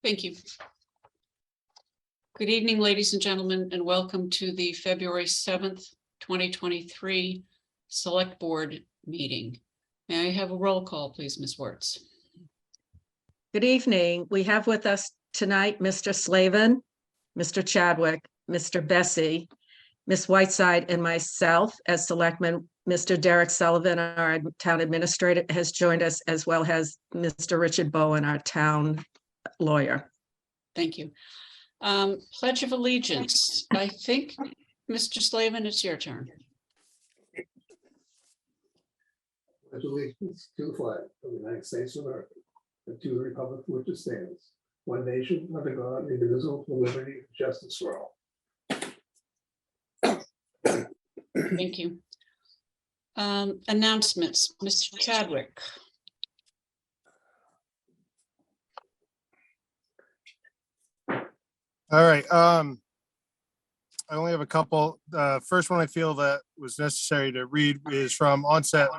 Thank you. Good evening, ladies and gentlemen, and welcome to the February 7th, 2023 Select Board meeting. May I have a roll call, please, Ms. Wertz? Good evening. We have with us tonight Mr. Slavin, Mr. Chadwick, Mr. Bessie, Ms. Whiteside, and myself as selectmen. Mr. Derek Sullivan, our town administrator, has joined us, as well as Mr. Richard Bowen, our town lawyer. Thank you. Pledge of Allegiance. I think, Mr. Slavin, it's your turn. Pledge allegiance to the flag of the United States of America and to the republic for which it stands, one nation, under God, indivisible, with liberty and justice for all. Thank you. Announcements, Mr. Chadwick. All right. I only have a couple. First one I feel that was necessary to read is from Onset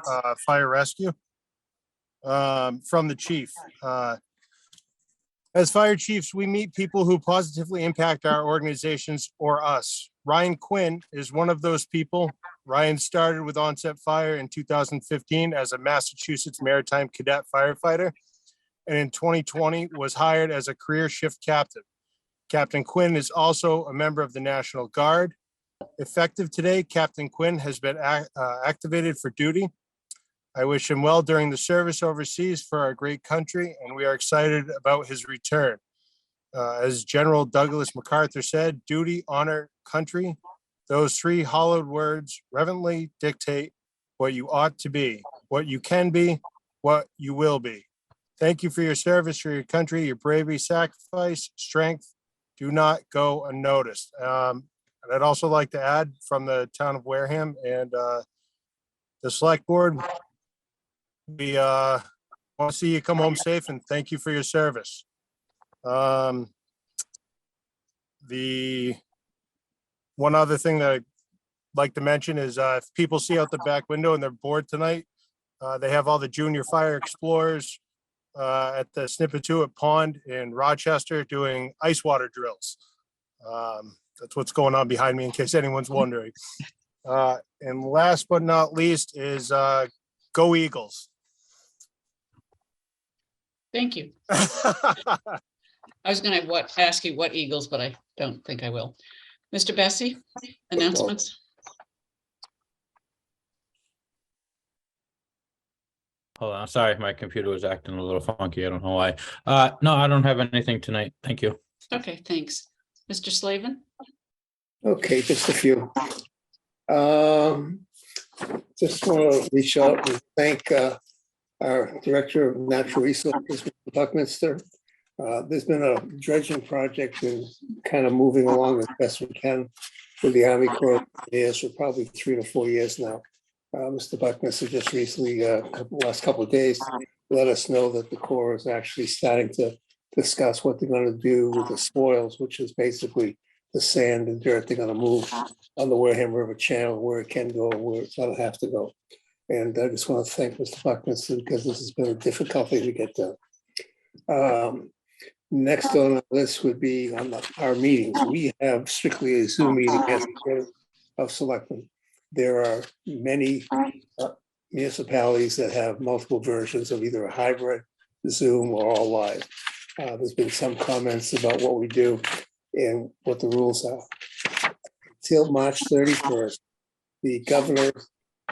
Fire Rescue from the chief. As fire chiefs, we meet people who positively impact our organizations or us. Ryan Quinn is one of those people. Ryan started with Onset Fire in 2015 as a Massachusetts Maritime Cadet firefighter, and in 2020 was hired as a career shift captain. Captain Quinn is also a member of the National Guard. Effective today, Captain Quinn has been activated for duty. I wish him well during the service overseas for our great country, and we are excited about his return. As General Douglas MacArthur said, duty, honor, country, those three hallowed words reverently dictate what you ought to be, what you can be, what you will be. Thank you for your service for your country, your bravery, sacrifice, strength. Do not go unnoticed. And I'd also like to add from the town of Wareham and the select board, we want to see you come home safe and thank you for your service. The one other thing that I'd like to mention is if people see out the back window and they're bored tonight, they have all the junior fire explorers at the Snippatuit Pond in Rochester doing ice water drills. That's what's going on behind me in case anyone's wondering. And last but not least is go Eagles. Thank you. I was going to ask you what Eagles, but I don't think I will. Mr. Bessie, announcements. Hold on, sorry, my computer was acting a little funky. I don't know why. No, I don't have anything tonight. Thank you. Okay, thanks. Mr. Slavin. Okay, just a few. Just want to reach out and thank our Director of Natural Resources, Mr. Buckminster. There's been a dredging project and kind of moving along as best we can with the Army Corps of Engineers for probably 3 to 4 years now. Mr. Buckminster just recently, last couple of days, let us know that the Corps is actually starting to discuss what they're going to do with the spoils, which is basically the sand and dirt they're going to move on the Wareham River Channel, where it can go and where it doesn't have to go. And I just want to thank Mr. Buckminster because this has been a difficult thing to get done. Next on the list would be on our meetings. We have strictly a Zoom meeting as of selectmen. There are many municipalities that have multiple versions of either a hybrid, Zoom, or all live. There's been some comments about what we do and what the rules are. Till March 31st, the governor,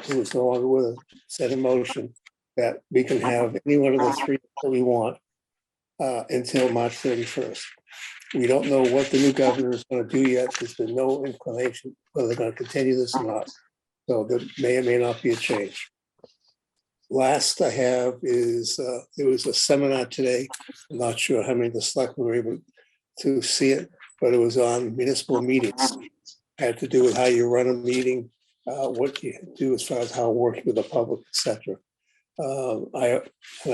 who is no longer with us, set in motion that we can have any one of the three that we want until March 31st. We don't know what the new governor is going to do yet. There's been no inclination whether they're going to continue this or not. So there may or may not be a change. Last I have is there was a seminar today. I'm not sure how many of the selectmen were able to see it, but it was on municipal meetings. It had to do with how you run a meeting, what you do as far as how working with the public, etc. I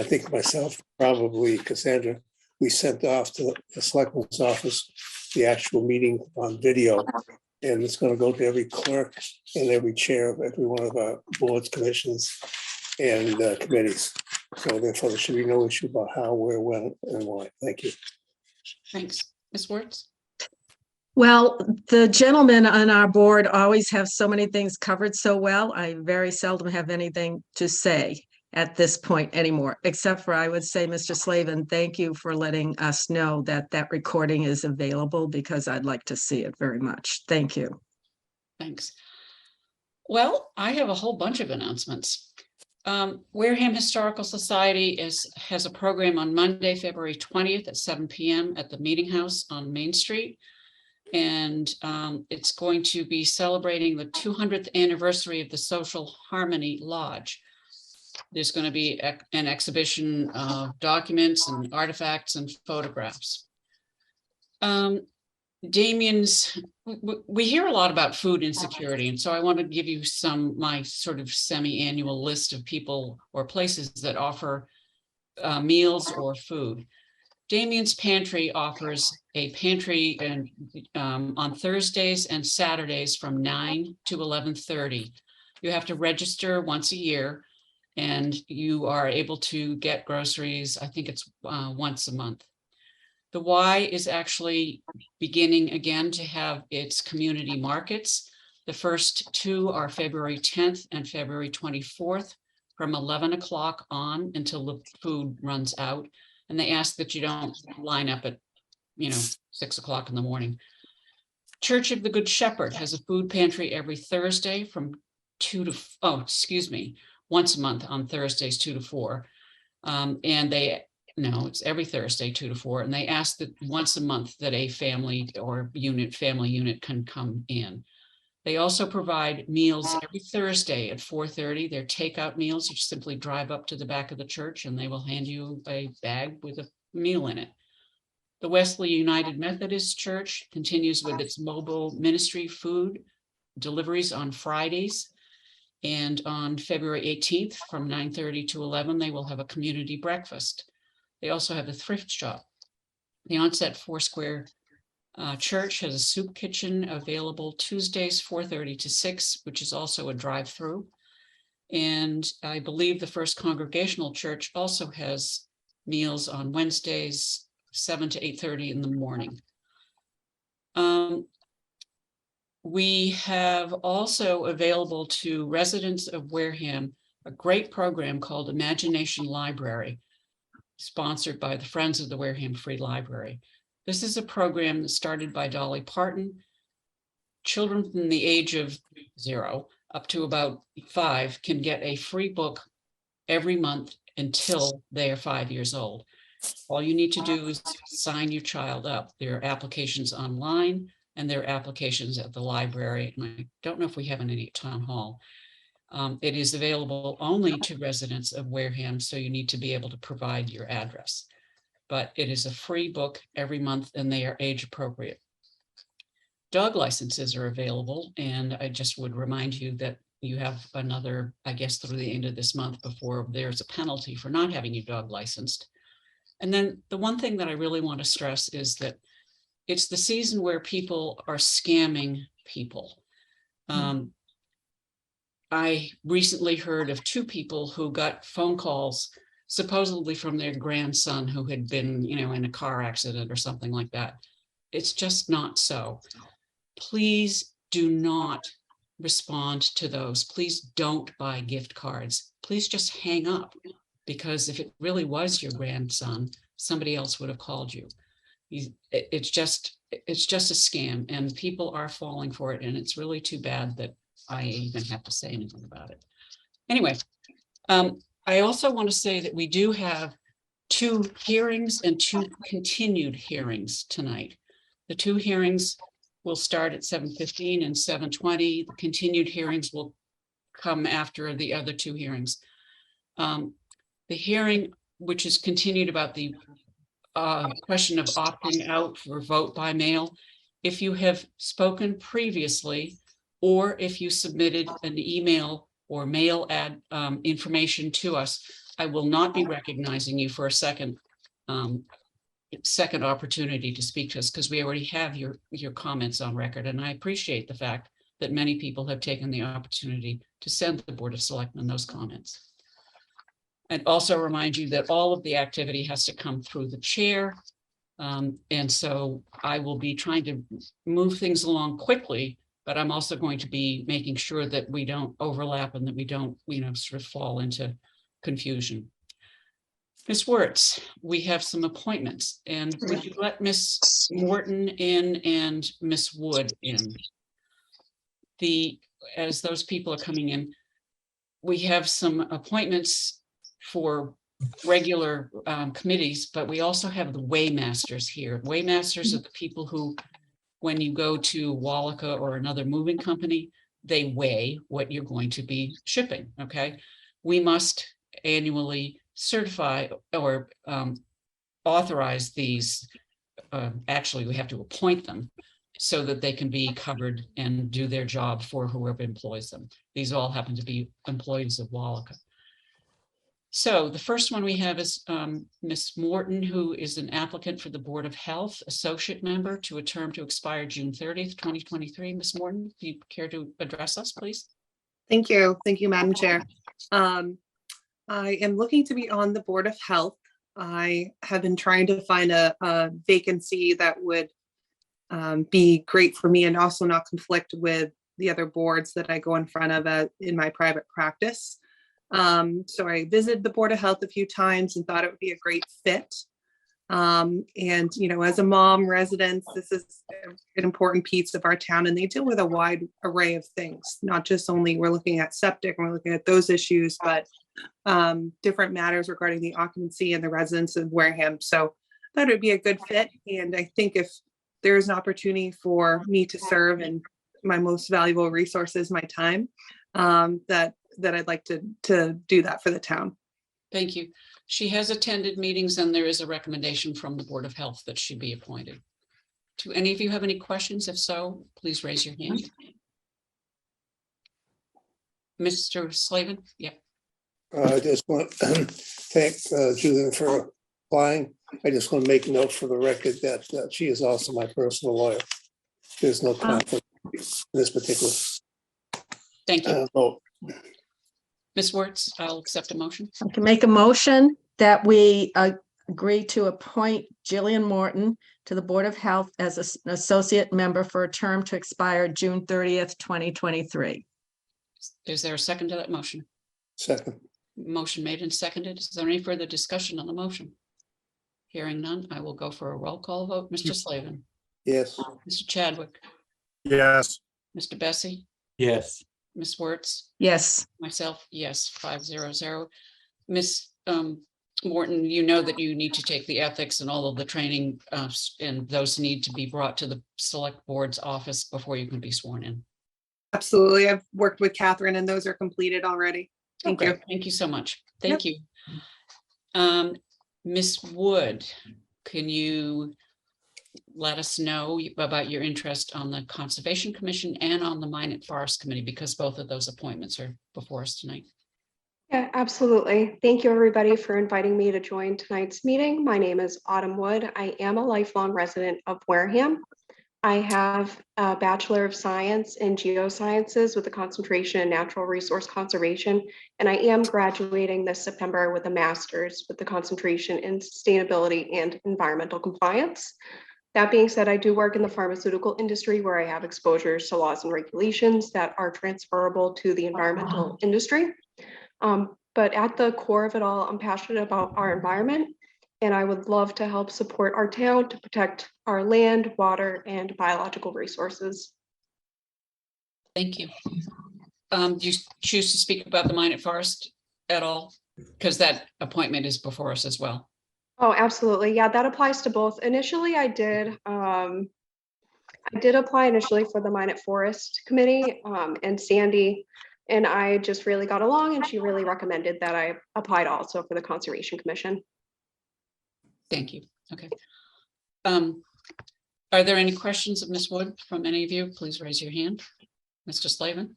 think myself, probably Cassandra, we sent off to the selectman's office the actual meeting on video, and it's going to go to every clerk and every chair of every one of our boards, commissions, and committees. So therefore, there should be no issue about how, where, when, and why. Thank you. Thanks. Ms. Wertz? Well, the gentlemen on our board always have so many things covered so well. I very seldom have anything to say at this point anymore, except for I would say, Mr. Slavin, thank you for letting us know that that recording is available because I'd like to see it very much. Thank you. Thanks. Well, I have a whole bunch of announcements. Wareham Historical Society has a program on Monday, February 20th at 7 p.m. at the Meeting House on Main Street. And it's going to be celebrating the 200th anniversary of the Social Harmony Lodge. There's going to be an exhibition of documents and artifacts and photographs. Damien's, we hear a lot about food insecurity, and so I want to give you my sort of semi-annual list of people or places that offer meals or food. Damien's Pantry offers a pantry and on Thursdays and Saturdays from 9 to 11:30. You have to register once a year, and you are able to get groceries. I think it's once a month. The Y is actually beginning again to have its community markets. The first two are February 10th and February 24th from 11 o'clock on until the food runs out. And they ask that you don't line up at, 6 o'clock in the morning. Church of the Good Shepherd has a food pantry every Thursday from once a month on Thursdays, 2 to 4. It's every Thursday, 2 to 4. And they ask that once a month that a family unit can come in. They also provide meals every Thursday at 4:30. They're takeout meals. You simply drive up to the back of the church and they will hand you a bag with a meal in it. The Wesley United Methodist Church continues with its mobile ministry food deliveries on Fridays. And on February 18th from 9:30 to 11, they will have a community breakfast. They also have a thrift shop. The Onset Foursquare Church has a soup kitchen available Tuesdays, 4:30 to 6, which is also a drive-through. And I believe the First Congregational Church also has meals on Wednesdays, 7 to 8:30 in the morning. We have also available to residents of Wareham a great program called Imagination Library, sponsored by the Friends of the Wareham Free Library. This is a program that started by Dolly Parton. Children from the age of 0 up to about 5 can get a free book every month until they are 5 years old. All you need to do is sign your child up. There are applications online and there are applications at the library. And I don't know if we have any at Town Hall. It is available only to residents of Wareham, so you need to be able to provide your address. But it is a free book every month and they are age appropriate. Dog licenses are available, and I just would remind you that you have another, I guess, through the end of this month before there's a penalty for not having your dog licensed. And then the one thing that I really want to stress is that it's the season where people are scamming people. I recently heard of 2 people who got phone calls supposedly from their grandson who had been, in a car accident or something like that. It's just not so. Please do not respond to those. Please don't buy gift cards. Please just hang up, because if it really was your grandson, somebody else would have called you. It's just a scam, and people are falling for it. And it's really too bad that I even have to say anything about it. Anyway, I also want to say that we do have 2 hearings and 2 continued hearings tonight. The 2 hearings will start at 7:15 and 7:20. The continued hearings will come after the other 2 hearings. The hearing, which is continued about the question of opting out for vote by mail, if you have spoken previously, or if you submitted an email or mail ad information to us, I will not be recognizing you for a second opportunity to speak to us, because we already have your comments on record. And I appreciate the fact that many people have taken the opportunity to send the Board of Selectmen those comments. I'd also remind you that all of the activity has to come through the chair. And so I will be trying to move things along quickly, but I'm also going to be making sure that we don't overlap and that we don't, sort of fall into confusion. Ms. Wertz, we have some appointments, and would you let Ms. Morton in and Ms. Wood in? As those people are coming in, we have some appointments for regular committees, but we also have the waymasters here. Waymasters are the people who, when you go to Wallaca or another moving company, they weigh what you're going to be shipping, okay? We must annually certify or authorize these. Actually, we have to appoint them so that they can be covered and do their job for whoever employs them. These all happen to be employees of Wallaca. So the first one we have is Ms. Morton, who is an applicant for the Board of Health, associate member to a term to expire June 30th, 2023. Ms. Morton, do you care to address us, please? Thank you. Thank you, Madam Chair. I am looking to be on the Board of Health. I have been trying to find a vacancy that would be great for me and also not conflict with the other boards that I go in front of in my private practice. So I visited the Board of Health a few times and thought it would be a great fit. And, as a mom resident, this is an important piece of our town, and they deal with a wide array of things, not just only we're looking at septic, we're looking at those issues, but different matters regarding the occupancy and the residents of Wareham. So that would be a good fit. And I think if there's an opportunity for me to serve, and my most valuable resource is my time, that I'd like to do that for the town. Thank you. She has attended meetings, and there is a recommendation from the Board of Health that she be appointed. Do any of you have any questions? If so, please raise your hand. Mr. Slavin? Yeah. I just want to thank Julian for applying. I just want to make note for the record that she is also my personal lawyer. There's no conflict in this particular Thank you. vote. Ms. Wertz, I'll accept a motion. I can make a motion that we agree to appoint Jillian Morton to the Board of Health as an associate member for a term to expire June 30th, 2023. Is there a second to that motion? Second. Motion made and seconded. Is there any further discussion on the motion? Hearing none, I will go for a roll call vote. Mr. Slavin, Yes. Mr. Chadwick, Yes. Mr. Bessie, Yes. Ms. Wertz, Yes, myself, yes, 500. Ms. Morton, you know that you need to take the ethics and all of the training, and those need to be brought to the select board's office before you can be sworn in. Absolutely. I've worked with Catherine and those are completed already. Thank you. Thank you so much. Thank you. Ms. Wood, can you let us know about your interest on the Conservation Commission and on the Minot Forest Committee, because both of those appointments are before us tonight? Yeah, absolutely. Thank you, everybody, for inviting me to join tonight's meeting. My name is Autumn Wood. I am a lifelong resident of Wareham. I have a Bachelor of Science in Geosciences with a concentration in Natural Resource Conservation, and I am graduating this September with a Master's with the concentration in Sustainability and Environmental Compliance. That being said, I do work in the pharmaceutical industry where I have exposures to laws and regulations that are transferable to the environmental industry. But at the core of it all, I'm passionate about our environment, and I would love to help support our town to protect our land, water, and biological resources. Thank you. Do you choose to speak about the Minot Forest at all? Because that appointment is before us as well. Oh, absolutely. Yeah, that applies to both. Initially, I did apply initially for the Minot Forest Committee, and Sandy and I just really got along, and she really recommended that I applied also for the Conservation Commission. Thank you. Okay. Are there any questions of Ms. Wood from any of you? Please raise your hand. Mr. Slavin?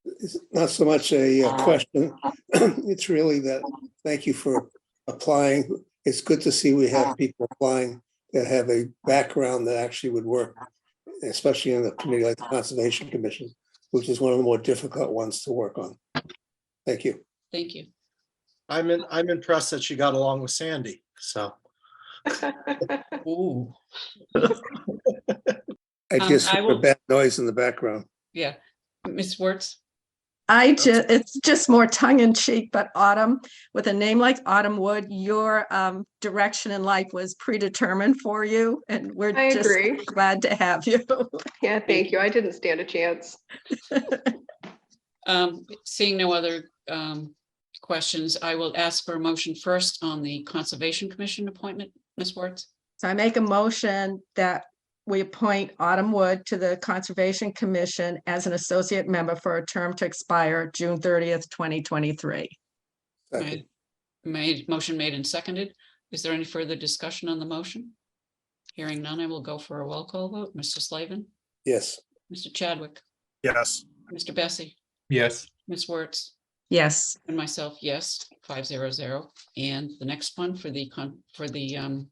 It's not so much a question. It's really that, thank you for applying. It's good to see we have people applying that have a background that actually would work, especially in a committee like the Conservation Commission, which is one of the more difficult ones to work on. Thank you. Thank you. I'm impressed that she got along with Sandy. So Ooh, I just I heard a will- bad noise in the background. yeah. Ms. Wertz? it's just more tongue in cheek, but Autumn, with a name like Autumn Wood, your direction in life was predetermined for you, and we're I just agree. glad to have you. Yeah, thank you. I didn't stand a chance. Seeing no other questions, I will ask for a motion first on the Conservation Commission appointment, Ms. Wertz. So I make a motion that we appoint Autumn Wood to the Conservation Commission as an associate member for a term to expire June 30th, 2023. Second. Motion made and seconded. Is there any further discussion on the motion? Hearing none, I will go for a roll call vote. Mr. Slavin, Yes, Mr. Chadwick, Yes. Mr. Bessie, Yes. Ms. Wertz, Yes, and myself, yes, 500. And the next one for the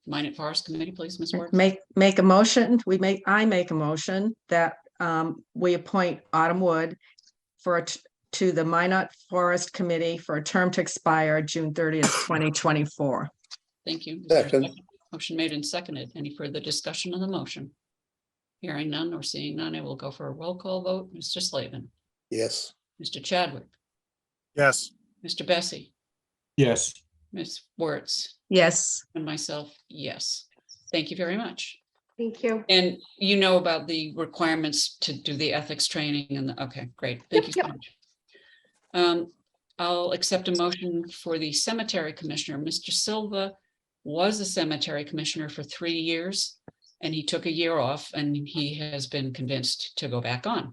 Minot Forest Committee, please, Ms. Wertz. make a motion, I make a motion that we appoint Autumn Wood to the Minot Forest Committee for a term to expire June 30th, 2024. Thank you. Is there a Second. second? Motion made and seconded. Any further discussion on the motion? Hearing none or seeing none, I will go for a roll call vote. Mr. Slavin, yes, Mr. Chadwick, Yes. Mr. Bessie, Yes. Ms. Wertz, Yes, and myself, yes. Thank you very much. Thank you. And you know about the requirements to do the ethics training and, okay, great. Thank you so Yep. much. I'll accept a motion for the cemetery commissioner. Mr. Silva was a cemetery commissioner for 3 years, and he took a year off, and he has been convinced to go back on.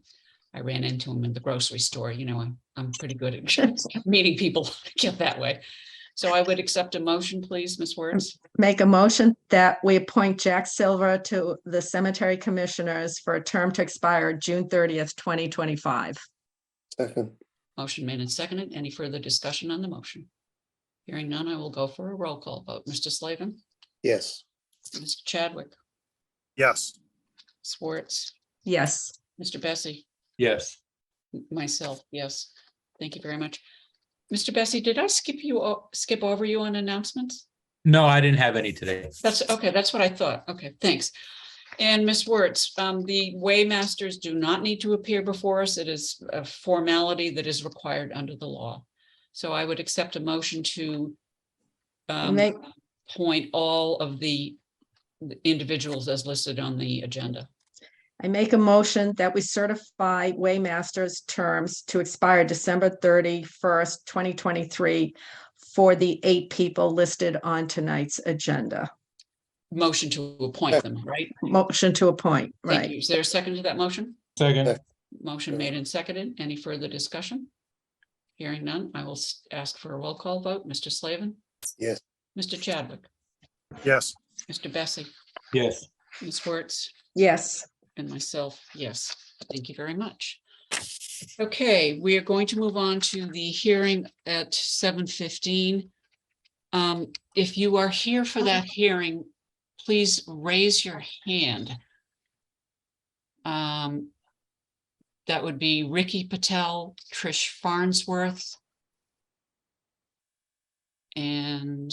I ran into him in the grocery store. You know, I'm pretty good at meeting people that way. So I would accept a motion, please, Ms. Wertz. make a motion that we appoint Jack Silver to the Cemetery Commissioners for a term to expire June 30th, 2025. second, Motion made and seconded. Any further discussion on the motion? Hearing none, I will go for a roll call vote. Mr. Slavin, yes, Mr. Chadwick, Yes. Ms. Wertz, Yes, Mr. Bessie, Yes. myself, yes. Thank you very much. Mr. Bessie, did I skip over you on announcements? No, I didn't have any today. That's okay. That's what I thought. Okay, thanks. And Ms. Wertz, the waymasters do not need to appear before us. It is a formality that is required under the law. So I would accept a motion to make, appoint all of the individuals as listed on the agenda. I make a motion that we certify Waymasters terms to expire December 31st, 2023 for the 8 people listed on tonight's agenda. Motion to appoint them, right? Motion to appoint, Thank right? you. Is there a second to that motion? Second. Motion made and seconded. Any further discussion? Hearing none, I will ask for a roll call vote. Mr. Slavin, yes, Mr. Chadwick, Yes. Mr. Bessie, Yes. Ms. Wertz, Yes, and myself, yes. Thank you very much. Okay, we are going to move on to the hearing at 7:15. If you are here for that hearing, please raise your hand. That would be Ricky Patel, Trish Farnsworth, and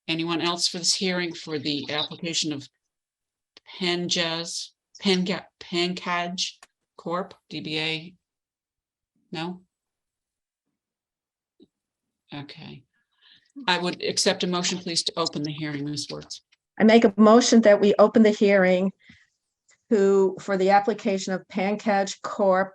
anyone else for this hearing for the application of Pankaj Corp, DBA? No? Okay. I would accept a motion, please, to open the hearing, Ms. Wertz. I make a motion that we open the hearing for the application of Pankaj Corp,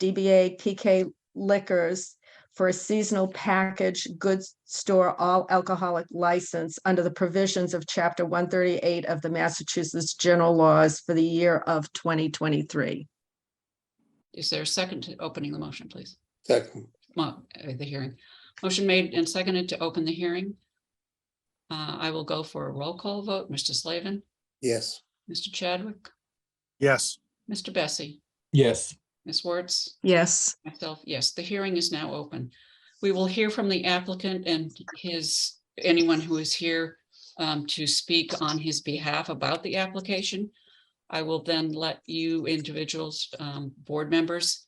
DBA PK Liquors for a seasonal package goods store all alcoholic license under the provisions of Chapter 138 of the Massachusetts General Laws for the year of 2023. Is there a second to opening the motion, please? second, The hearing. Motion made and seconded to open the hearing. I will go for a roll call vote. Mr. Slavin, yes, Mr. Chadwick, Yes. Mr. Bessie, Yes. Ms. Wertz, Yes, myself, yes, the hearing is now open. We will hear from the applicant and anyone who is here to speak on his behalf about the application. I will then let you individuals, board members,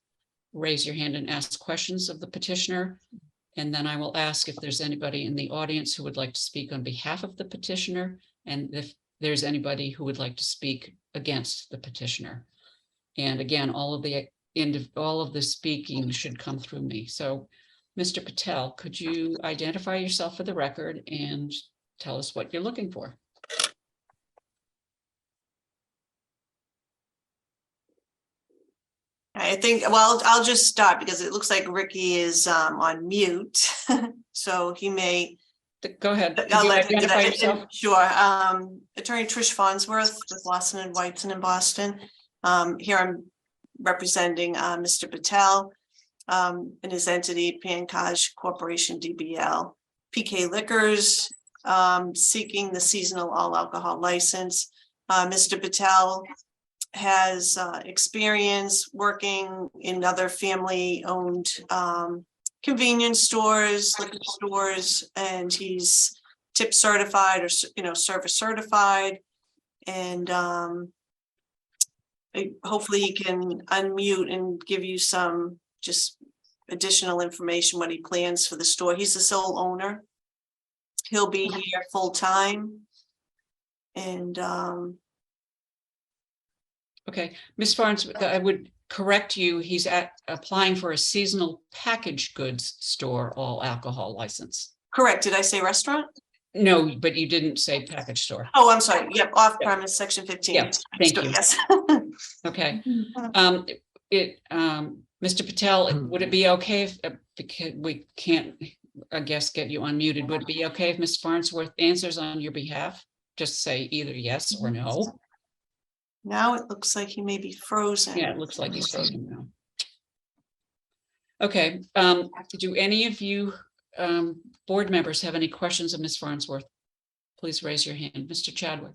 raise your hand and ask questions of the petitioner. And then I will ask if there's anybody in the audience who would like to speak on behalf of the petitioner, and if there's anybody who would like to speak against the petitioner. And again, all of the speaking should come through me. So, Mr. Patel, could you identify yourself for the record and tell us what you're looking for? I think, well, I'll just start because it looks like Ricky is on mute. So he may. Go ahead. Could I'll you let him do identify that. yourself? Sure. Attorney Trish Farnsworth with Lawson and Whiteson in Boston. Here I'm representing Mr. Patel and his entity, Pankaj Corporation DBL. PK Liquors, seeking the seasonal all alcohol license. Mr. Patel has experience working in other family-owned convenience stores, liquor stores, and he's tip certified or service certified. And hopefully he can unmute and give you some just additional information, what he plans for the store. He's the sole owner. He'll be here full time. And Okay, Ms. Farns, I would correct you. He's applying for a seasonal packaged goods store all alcohol license. correct, did I say restaurant? No, but you didn't say package store. Oh, I'm sorry. Yep, off premise, section 15. Yeah, thank you. Yes. Okay. Mr. Patel, would it be okay if, because we can't, I guess, get you unmuted, would it be okay if Ms. Farnsworth answers on your behalf? Just say either yes or no. Now it looks like he may be frozen. Yeah, it looks like he's frozen now. Okay, do any of you board members have any questions of Ms. Farnsworth? Please raise your hand. Mr. Chadwick.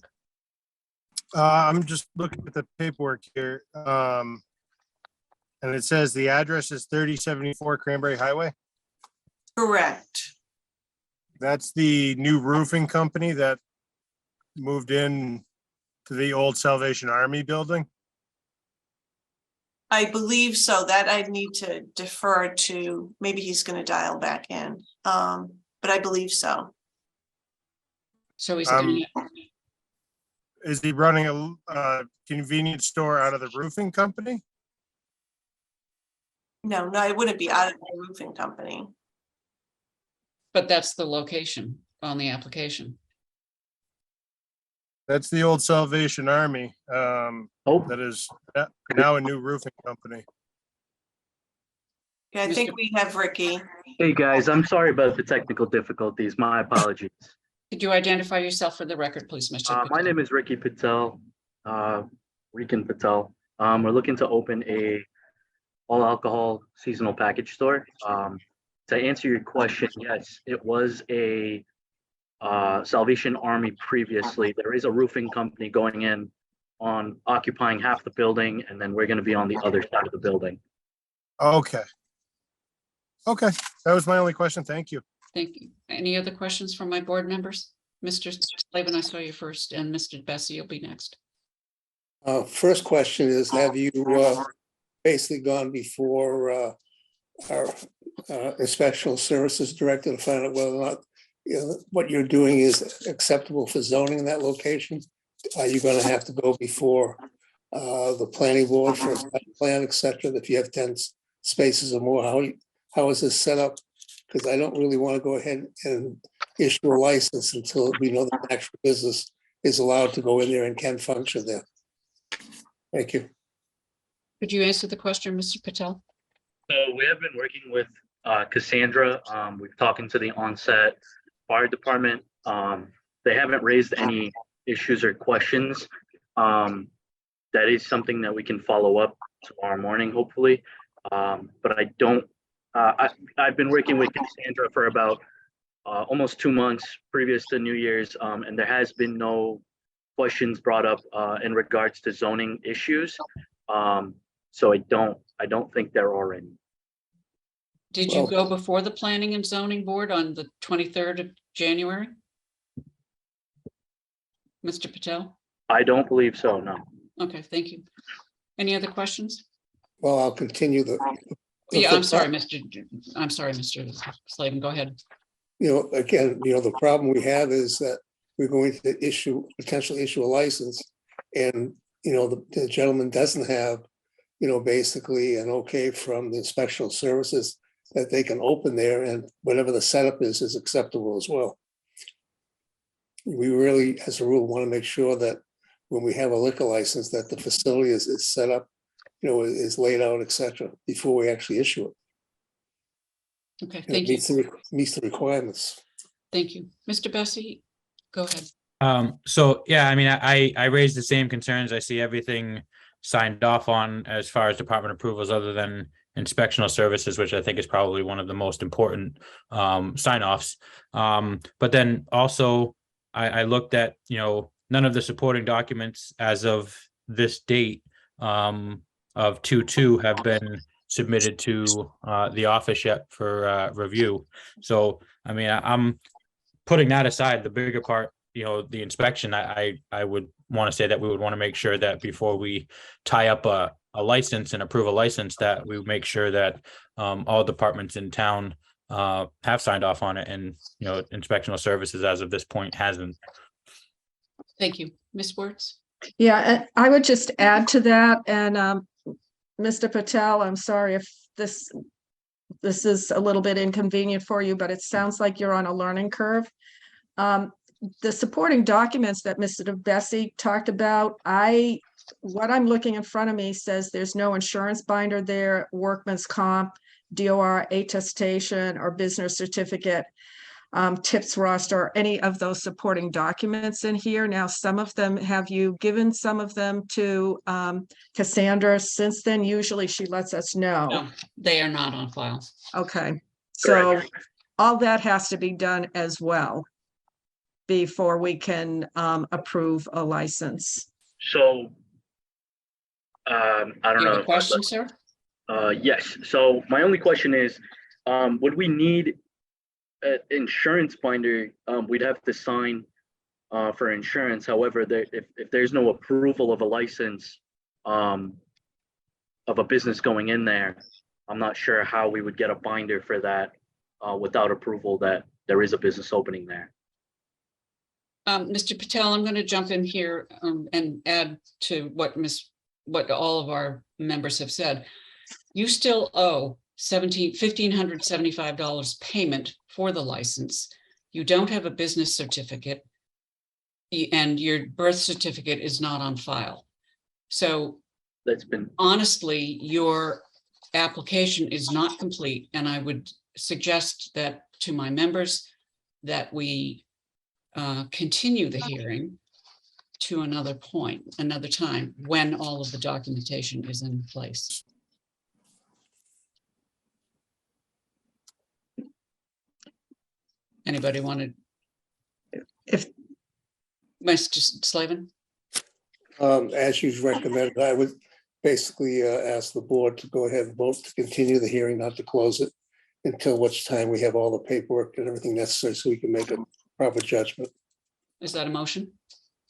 I'm just looking at the paperwork here. And it says the address is 3074 Cranberry Highway. Correct. That's the new roofing company that moved in to the old Salvation Army building. I believe so. That I'd need to defer to, maybe he's going to dial back in. But I believe so. So he's Is he running a convenience store out of the roofing company? No, it wouldn't be out of the roofing company. but that's the location on the application. That's the old Salvation Army. That is now a new roofing company. Yeah, I think we have Ricky. Hey, guys, I'm sorry about the technical difficulties. My apologies. Could you identify yourself for the record, please, Mr. My name is Ricky Patel, Rikin Patel. We're looking to open a all alcohol seasonal package store. To answer your question, yes, it was a Salvation Army previously. There is a roofing company going in on occupying half the building, and then we're going to be on the other side of the building. Okay. Okay, that was my only question. Thank you. Thank you. Any other questions from my board members? Mr. Slavin, I saw you first, and Mr. Bessie, you'll be next. First question is, have you basically gone before our inspection services director to find out whether or not what you're doing is acceptable for zoning in that location? Are you going to have to go before the planning board for a site plan, et cetera, if you have 10 spaces or more? How is this set up? Because I don't really want to go ahead and issue a license until we know the actual business is allowed to go in there and can function there. Thank you. Could you answer the question, Mr. Patel? So we have been working with Cassandra. We've talking to the onset fire department. They haven't raised any issues or questions. That is something that we can follow up tomorrow morning, hopefully. But I don't. I've been working with Cassandra for about almost 2 months previous to New Year's, and there has been no questions brought up in regards to zoning issues. So I don't think there are any. Did you go before the Planning and Zoning Board on the 23rd of January? Mr. Patel? I don't believe so, no. Okay, thank you. Any other questions? Well, I'll continue Yeah, I'm sorry, Mr. Slavin, go ahead. Again, the problem we have is that we're going to potentially issue a license. And, the gentleman doesn't have, basically an okay from the inspectional services that they can open there, and whatever the setup is acceptable as well. We really, as a rule, want to make sure that when we have a liquor license, that the facility is set up, is laid out, et cetera, before we actually issue it. Okay, And thank it you. meets the requirements. Thank you. Mr. Bessie, go ahead. So yeah, I mean, I raised the same concerns. I see everything signed off on as far as department approvals, other than inspectional services, which I think is probably one of the most important sign offs. But then also I looked at, none of the supporting documents as of this date of 2/2 have been submitted to the office yet for review. So I mean, I'm putting that aside, the bigger part, the inspection, I would want to say that we would want to make sure that before we tie up a license and approve a license, that we make sure that all departments in town have signed off on it, and inspectional services as of this point hasn't. Thank you. Ms. Wertz? Yeah, and I would just add to that, and Mr. Patel, I'm sorry if this is a little bit inconvenient for you, but it sounds like you're on a learning curve. The supporting documents that Mr. Bessie talked about, what I'm looking in front of me says there's no insurance binder there, workman's comp, DOR attestation, or business certificate, tips roster, any of those supporting documents in here. Now, some of them, have you given some of them to Cassandra since then? Usually she lets us know. No, they are not on file. Okay, so all that has to be done as well before we can approve a license. So, I don't You have know. a question, sir? Yes. So my only question is, would we need an insurance binder? We'd have to sign for insurance. However, if there's no approval of a license of a business going in there, I'm not sure how we would get a binder for that without approval that there is a business opening there. Mr. Patel, I'm going to jump in here and add to what all of our members have said. You still owe $1,575 payment for the license. You don't have a business certificate, and your birth certificate is not on file. So That's been honestly, your application is not complete, and I would suggest that to my members that we continue the hearing to another time, when all of the documentation is in place. Anybody want to? If Mr. Slavin? As you've recommended, I would basically ask the board to go ahead and vote to continue the hearing, not to close it, until which time we have all the paperwork and everything necessary so we can make a proper judgment. Is that a motion?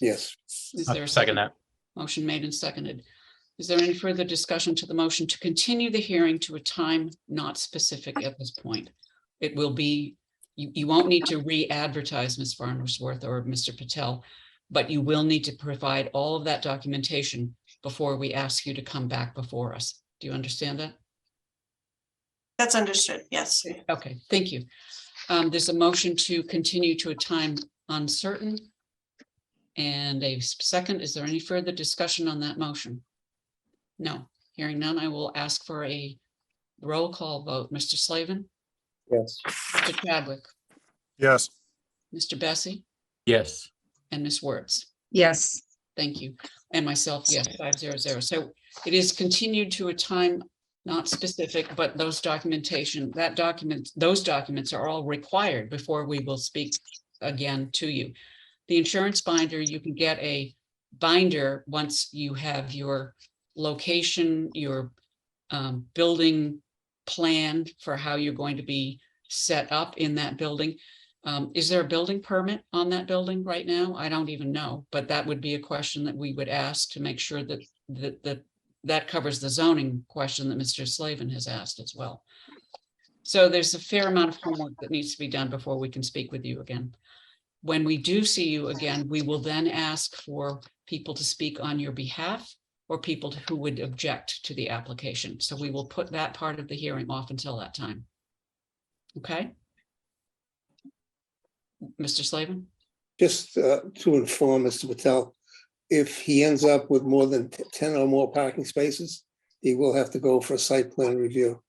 Yes. Is there a Second that. Motion made and seconded. Is there any further discussion to the motion to continue the hearing to a time not specific at this point? It will be, you won't need to re-advertise, Ms. Farnsworth or Mr. Patel, but you will need to provide all of that documentation before we ask you to come back before us. Do you understand that? That's understood, yes. Okay, thank you. There's a motion to continue to a time uncertain. And a second. Is there any further discussion on that motion? No. Hearing none, I will ask for a roll call vote. Mr. Slavin? Yes. Mr. Chadwick? Yes. Mr. Bessie? Yes. And Ms. Wertz? yes, Thank you. And myself, yes, 500. So it is continued to a time not specific, but those those documents are all required before we will speak again to you. The insurance binder, you can get a binder once you have your location, your building planned for how you're going to be set up in that building. Is there a building permit on that building right now? I don't even know, but that would be a question that we would ask to make sure that the that covers the zoning question that Mr. Slavin has asked as well. So there's a fair amount of homework that needs to be done before we can speak with you again. When we do see you again, we will then ask for people to speak on your behalf or people who would object to the application. So we will put that part of the hearing off until that time. Okay? Mr. Slavin? Just to inform Mr. Patel, if he ends up with more than 10 or more parking spaces, he will have to go for a site plan review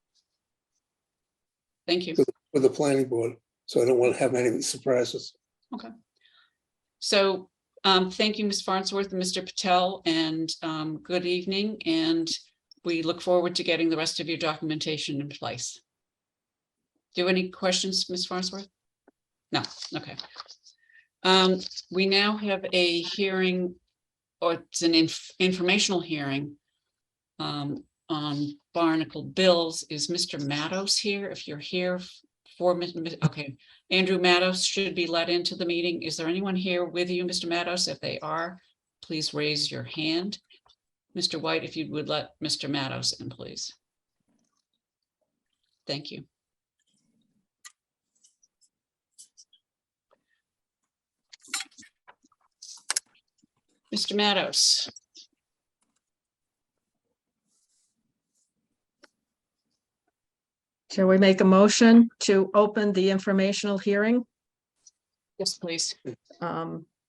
Thank you. with the planning board. So I don't want to have any surprises. Okay. So thank you, Ms. Farnsworth and Mr. Patel, and good evening. And we look forward to getting the rest of your documentation in place. Do you have any questions, Ms. Farnsworth? No, okay. We now have a hearing, or it's an informational hearing on Barnacle Bills. Is Mr. Mattos here? If you're here for, okay. Andrew Mattos should be let into the meeting. Is there anyone here with you, Mr. Mattos? If they are, please raise your hand. Mr. White, if you would let Mr. Mattos in, please. Thank you. Mr. Mattos. Shall we make a motion to open the informational hearing Yes, please.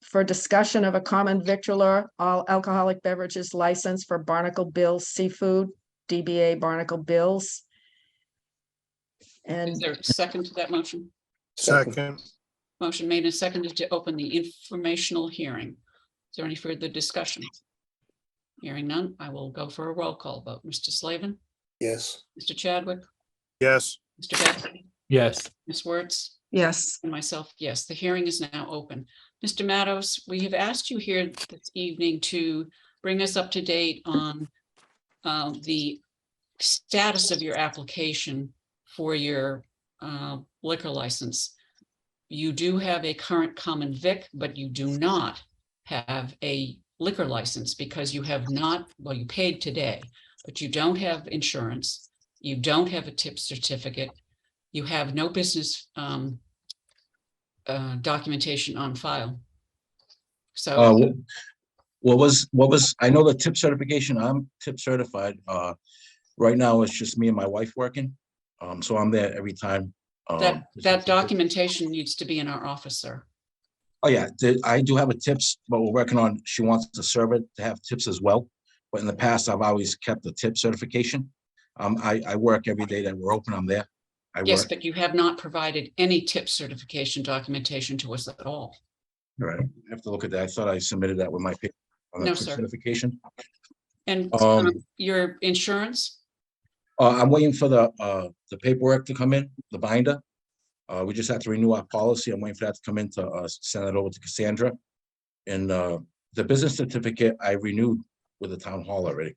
for discussion of a common victualler, all alcoholic beverages license for Barnacle Bills Seafood, DBA Barnacle Bills? Is And there a second to that motion? Second. Motion made and seconded to open the informational hearing. Is there any further discussion? Hearing none, I will go for a roll call vote. Mr. Slavin, Yes. Mr. Chadwick, Yes. Mr. Bassett, Yes. Ms. Wertz, yes, and myself, yes, the hearing is now open. Mr. Mattos, we have asked you here this evening to bring us up to date on the status of your application for your liquor license. You do have a current common vic, but you do not have a liquor license because you have not, well, you paid today, but you don't have insurance. You don't have a tip certificate. You have no business documentation on file. So What was, I know the tip certification, I'm tip certified. Right now, it's just me and my wife working. So I'm there every time. that documentation needs to be in our office, sir. Oh, yeah, I do have a tips, but we're working on, she wants to serve it to have tips as well. But in the past, I've always kept the tip certification. I work every day that we're open, I'm there. Yes, work. but you have not provided any tip certification documentation to us at all. All right, I have to look at that. I thought I submitted that with my paper on the No, tip sir. certification. And your insurance? I'm waiting for the paperwork to come in, the binder. We just have to renew our policy. I'm waiting for that to come in to send it over to Cassandra. And the business certificate I renewed with the town hall already.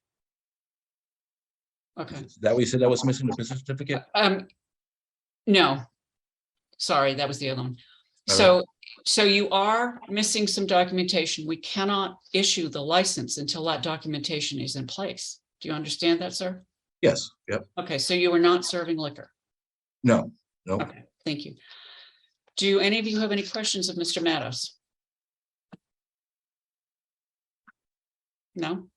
Okay. Is that what you said that was missing, the business certificate? No, sorry, that was the other one. All So you are missing some documentation. We cannot issue the license until that documentation is in place. Do you understand that, sir? Yes, yep, Okay, so you are not serving liquor. no. Okay, thank you. Do any of you have any questions of Mr. Mattos? No?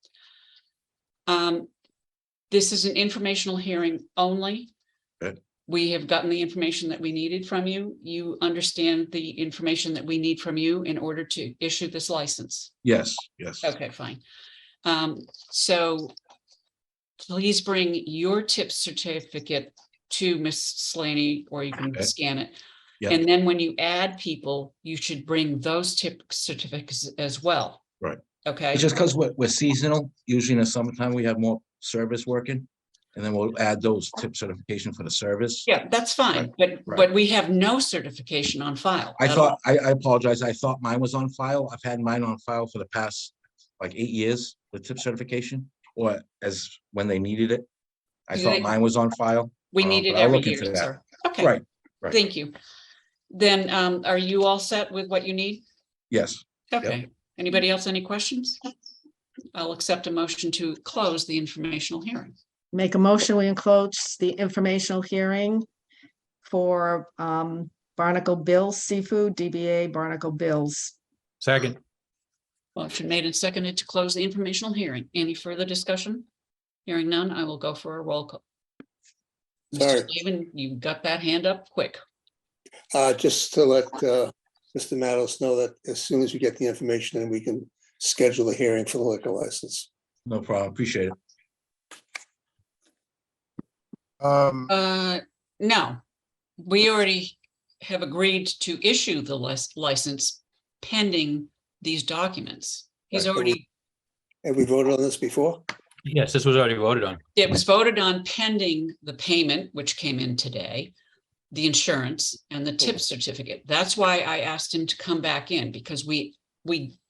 This is an informational hearing only. Okay. We have gotten the information that we needed from you. You understand the information that we need from you in order to issue this license. Yes. Okay, fine. So please bring your tip certificate to Ms. Slaney, or you can Okay. scan it. Yeah. And then when you add people, you should bring those tip certificates as well. Right. Okay. It's just because we're seasonal. Usually in the summertime, we have more service working. And then we'll add those tip certification for the service. Yeah, that's fine, but we have no certification on file. I at thought, all. I apologize. I thought mine was on file. I've had mine on file for the past like 8 years with tip certification, or as when they needed it. I Do thought they- mine was on file. We need it but I'll every look year, into that. sir. Okay, Right. thank you. Then are you all set with what you need? Yes. Okay, anybody else, any questions? I'll accept a motion to close the informational hearing. Make a motion, we enclose the informational hearing for Barnacle Bills Seafood, DBA Barnacle Bills. Second. Motion made and seconded to close the informational hearing. Any further discussion? Hearing none, I will go for a roll call. Sorry. Mr. Stephen, you got that hand up quick. Just to let Mr. Matos know that as soon as we get the information, then we can schedule a hearing for the liquor license. No problem, appreciate it. No, we already have agreed to issue the license pending these documents. He's Right. already, Have we voted on this before? Yes, this was already voted on. it was voted on pending the payment, which came in today, the insurance and the tip certificate. That's why I asked him to come back in, because we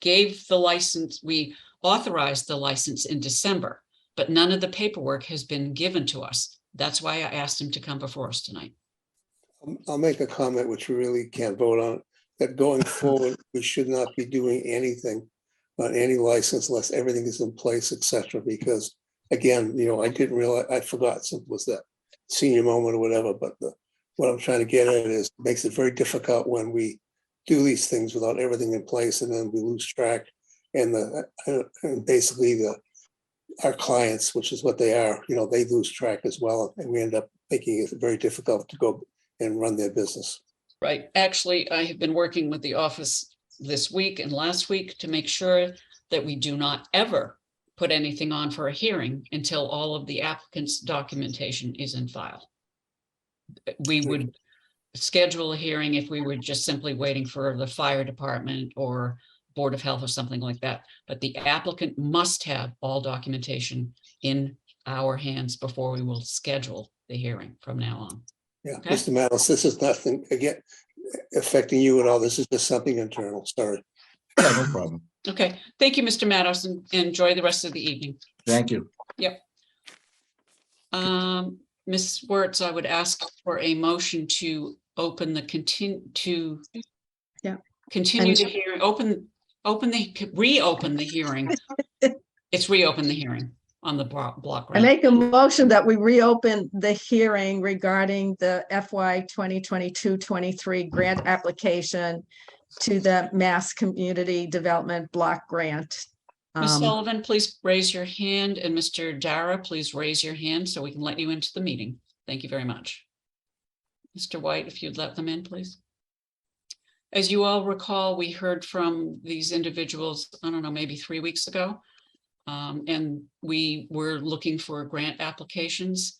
gave the license, we authorized the license in December, but none of the paperwork has been given to us. That's why I asked him to come before us tonight. I'll make a comment which we really can't vote on, that going forward, we should not be doing anything on any license unless everything is in place, et cetera, because again, I didn't realize, I forgot, simple as that, senior moment or whatever, but what I'm trying to get at is, it makes it very difficult when we do these things without everything in place, and then we lose track, and basically our clients, which is what they are, they lose track as well, and we end up making it very difficult to go and run their business. Right. Actually, I have been working with the office this week and last week to make sure that we do not ever put anything on for a hearing until all of the applicant's documentation is in file. We would schedule a hearing if we were just simply waiting for the fire department or Board of Health or something like that. But the applicant must have all documentation in our hands before we will schedule the hearing from now on. Yeah, Okay. Mr. Matos, this is nothing, again, affecting you at all. This is just something internal. Sorry. Yeah, no problem. Okay, thank you, Mr. Matos, and enjoy the rest of the evening. Thank you. Ms. Wertz, I would ask for a motion to open the continue the hearing, reopen the hearing. It's reopen the hearing on the block I grant. make a motion that we reopen the hearing regarding the FY 2022-23 grant application to the Mass Community Development Block Grant. Ms. Sullivan, please raise your hand, and Mr. Dara, please raise your hand so we can let you into the meeting. Thank you very much. Mr. White, if you'd let them in, please. As you all recall, we heard from these individuals, I don't know, maybe 3 weeks ago. And we were looking for grant applications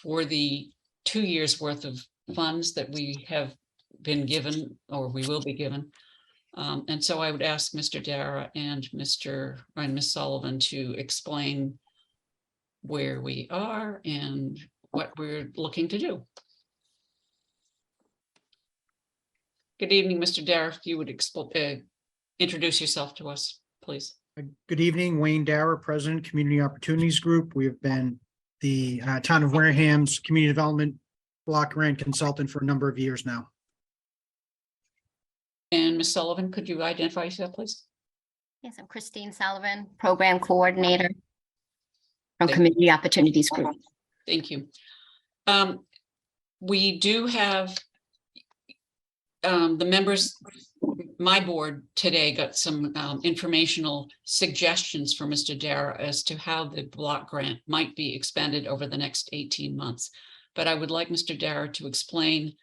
for the 2 years worth of funds that we have been given, or we will be given. And so I would ask Mr. Dara and Ms. Sullivan to explain where we are and what we're looking to do. Good evening, Mr. Dara, if you would introduce yourself to us, please. Good evening, Wayne Dara, President, Community Opportunities Group. We have been the Town of Wareham's Community Development Block Grant Consultant for a number of years now. And Ms. Sullivan, could you identify yourself, please? Yes, I'm Christine Sullivan, Program Coordinator from Community Opportunities Group. Thank you. We do have the members, my board today got some informational suggestions for Mr. Dara as to how the block grant might be expended over the next 18 months. But I would like Mr. Dara to explain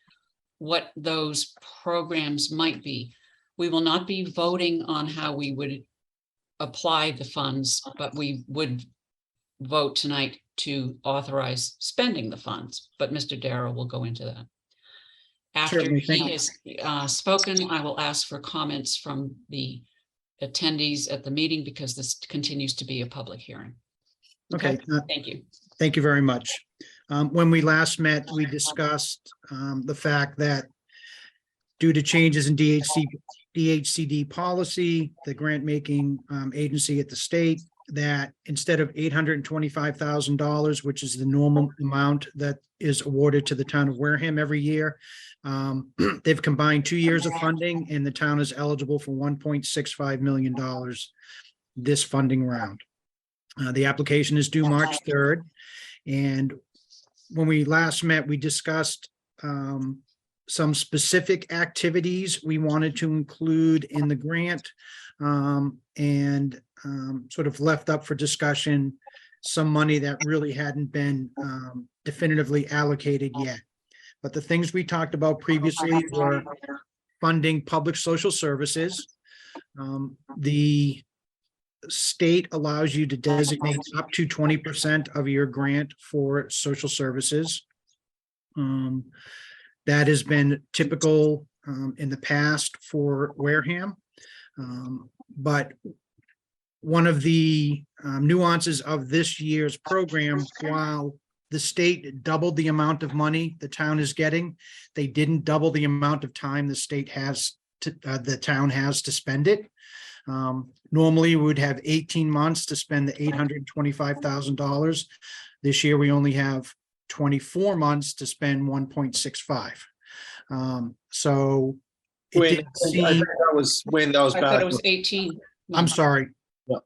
what those programs might be. We will not be voting on how we would apply the funds, but we would vote tonight to authorize spending the funds, but Mr. Dara will go into that. After Certainly, he thank has spoken, I will ask for comments from the attendees at the meeting because this continues to be a public hearing. Okay, Thank you. thank you very much. When we last met, we discussed the fact that due to changes in DHCD policy, the grant making agency at the state, that instead of $825,000, which is the normal amount that is awarded to the town of Wareham every year, they've combined 2 years of funding and the town is eligible for $1.65 million. this funding round. The application is due March 3rd. And when we last met, we discussed some specific activities we wanted to include in the grant, and sort of left up for discussion some money that really hadn't been definitively allocated yet. But the things we talked about previously were funding public social services. The state allows you to designate up to 20% of your grant for social services. That has been typical in the past for Wareham. But one of the nuances of this year's program, while the state doubled the amount of money the town is getting, they didn't double the amount of time the town has to spend it. Normally, we would have 18 months to spend the $825,000. This year, we only have 24 months to spend 1.65. So it Wayne, didn't I seem, think that was Wayne, that was I thought back. it was 18 I'm months. sorry. Yeah.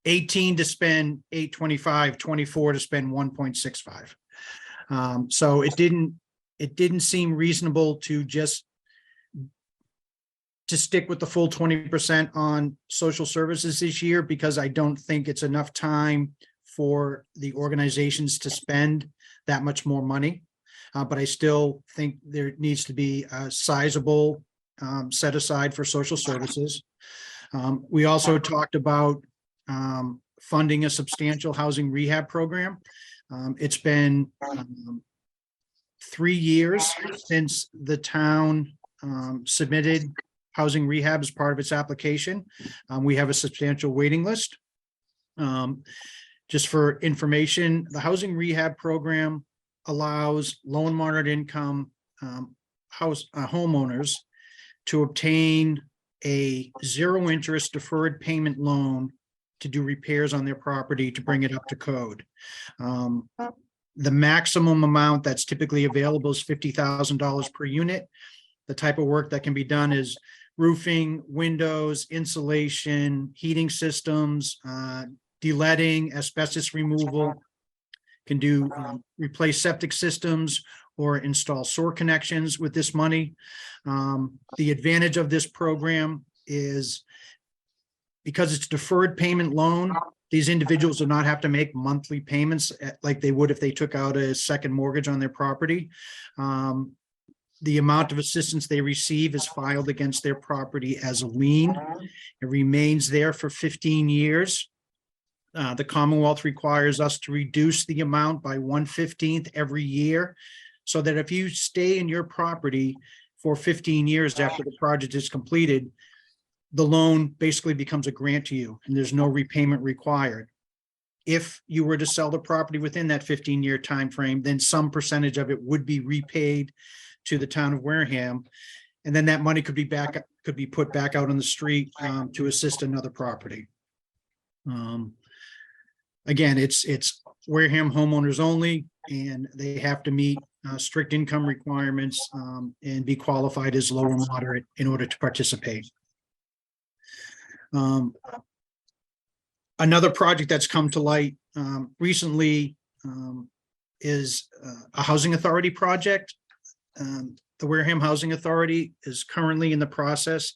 18 to spend 825, 24 to spend 1.65. So it didn't seem reasonable to stick with the full 20% on social services this year, because I don't think it's enough time for the organizations to spend that much more money. But I still think there needs to be a sizable set aside for social services. We also talked about funding a substantial housing rehab program. It's been 3 years since the town submitted housing rehab as part of its application. We have a substantial waiting list. Just for information, the housing rehab program allows low and moderate income homeowners to obtain a zero interest deferred payment loan to do repairs on their property to bring it up to code. The maximum amount that's typically available is $50,000 per unit. The type of work that can be done is roofing, windows, insulation, heating systems, de-leading, asbestos removal, can do replace septic systems or install sewer connections with this money. The advantage of this program is because it's deferred payment loan, these individuals do not have to make monthly payments like they would if they took out a second mortgage on their property. The amount of assistance they receive is filed against their property as a lien. It remains there for 15 years. The Commonwealth requires us to reduce the amount by 1/15 every year, so that if you stay in your property for 15 years after the project is completed, the loan basically becomes a grant to you and there's no repayment required. If you were to sell the property within that 15-year time frame, then some percentage of it would be repaid to the town of Wareham, and then that money could be put back out on the street to assist another property. Again, it's Wareham homeowners only, and they have to meet strict income requirements and be qualified as low or moderate in order to participate. Another project that's come to light recently is a housing authority project. The Wareham Housing Authority is currently in the process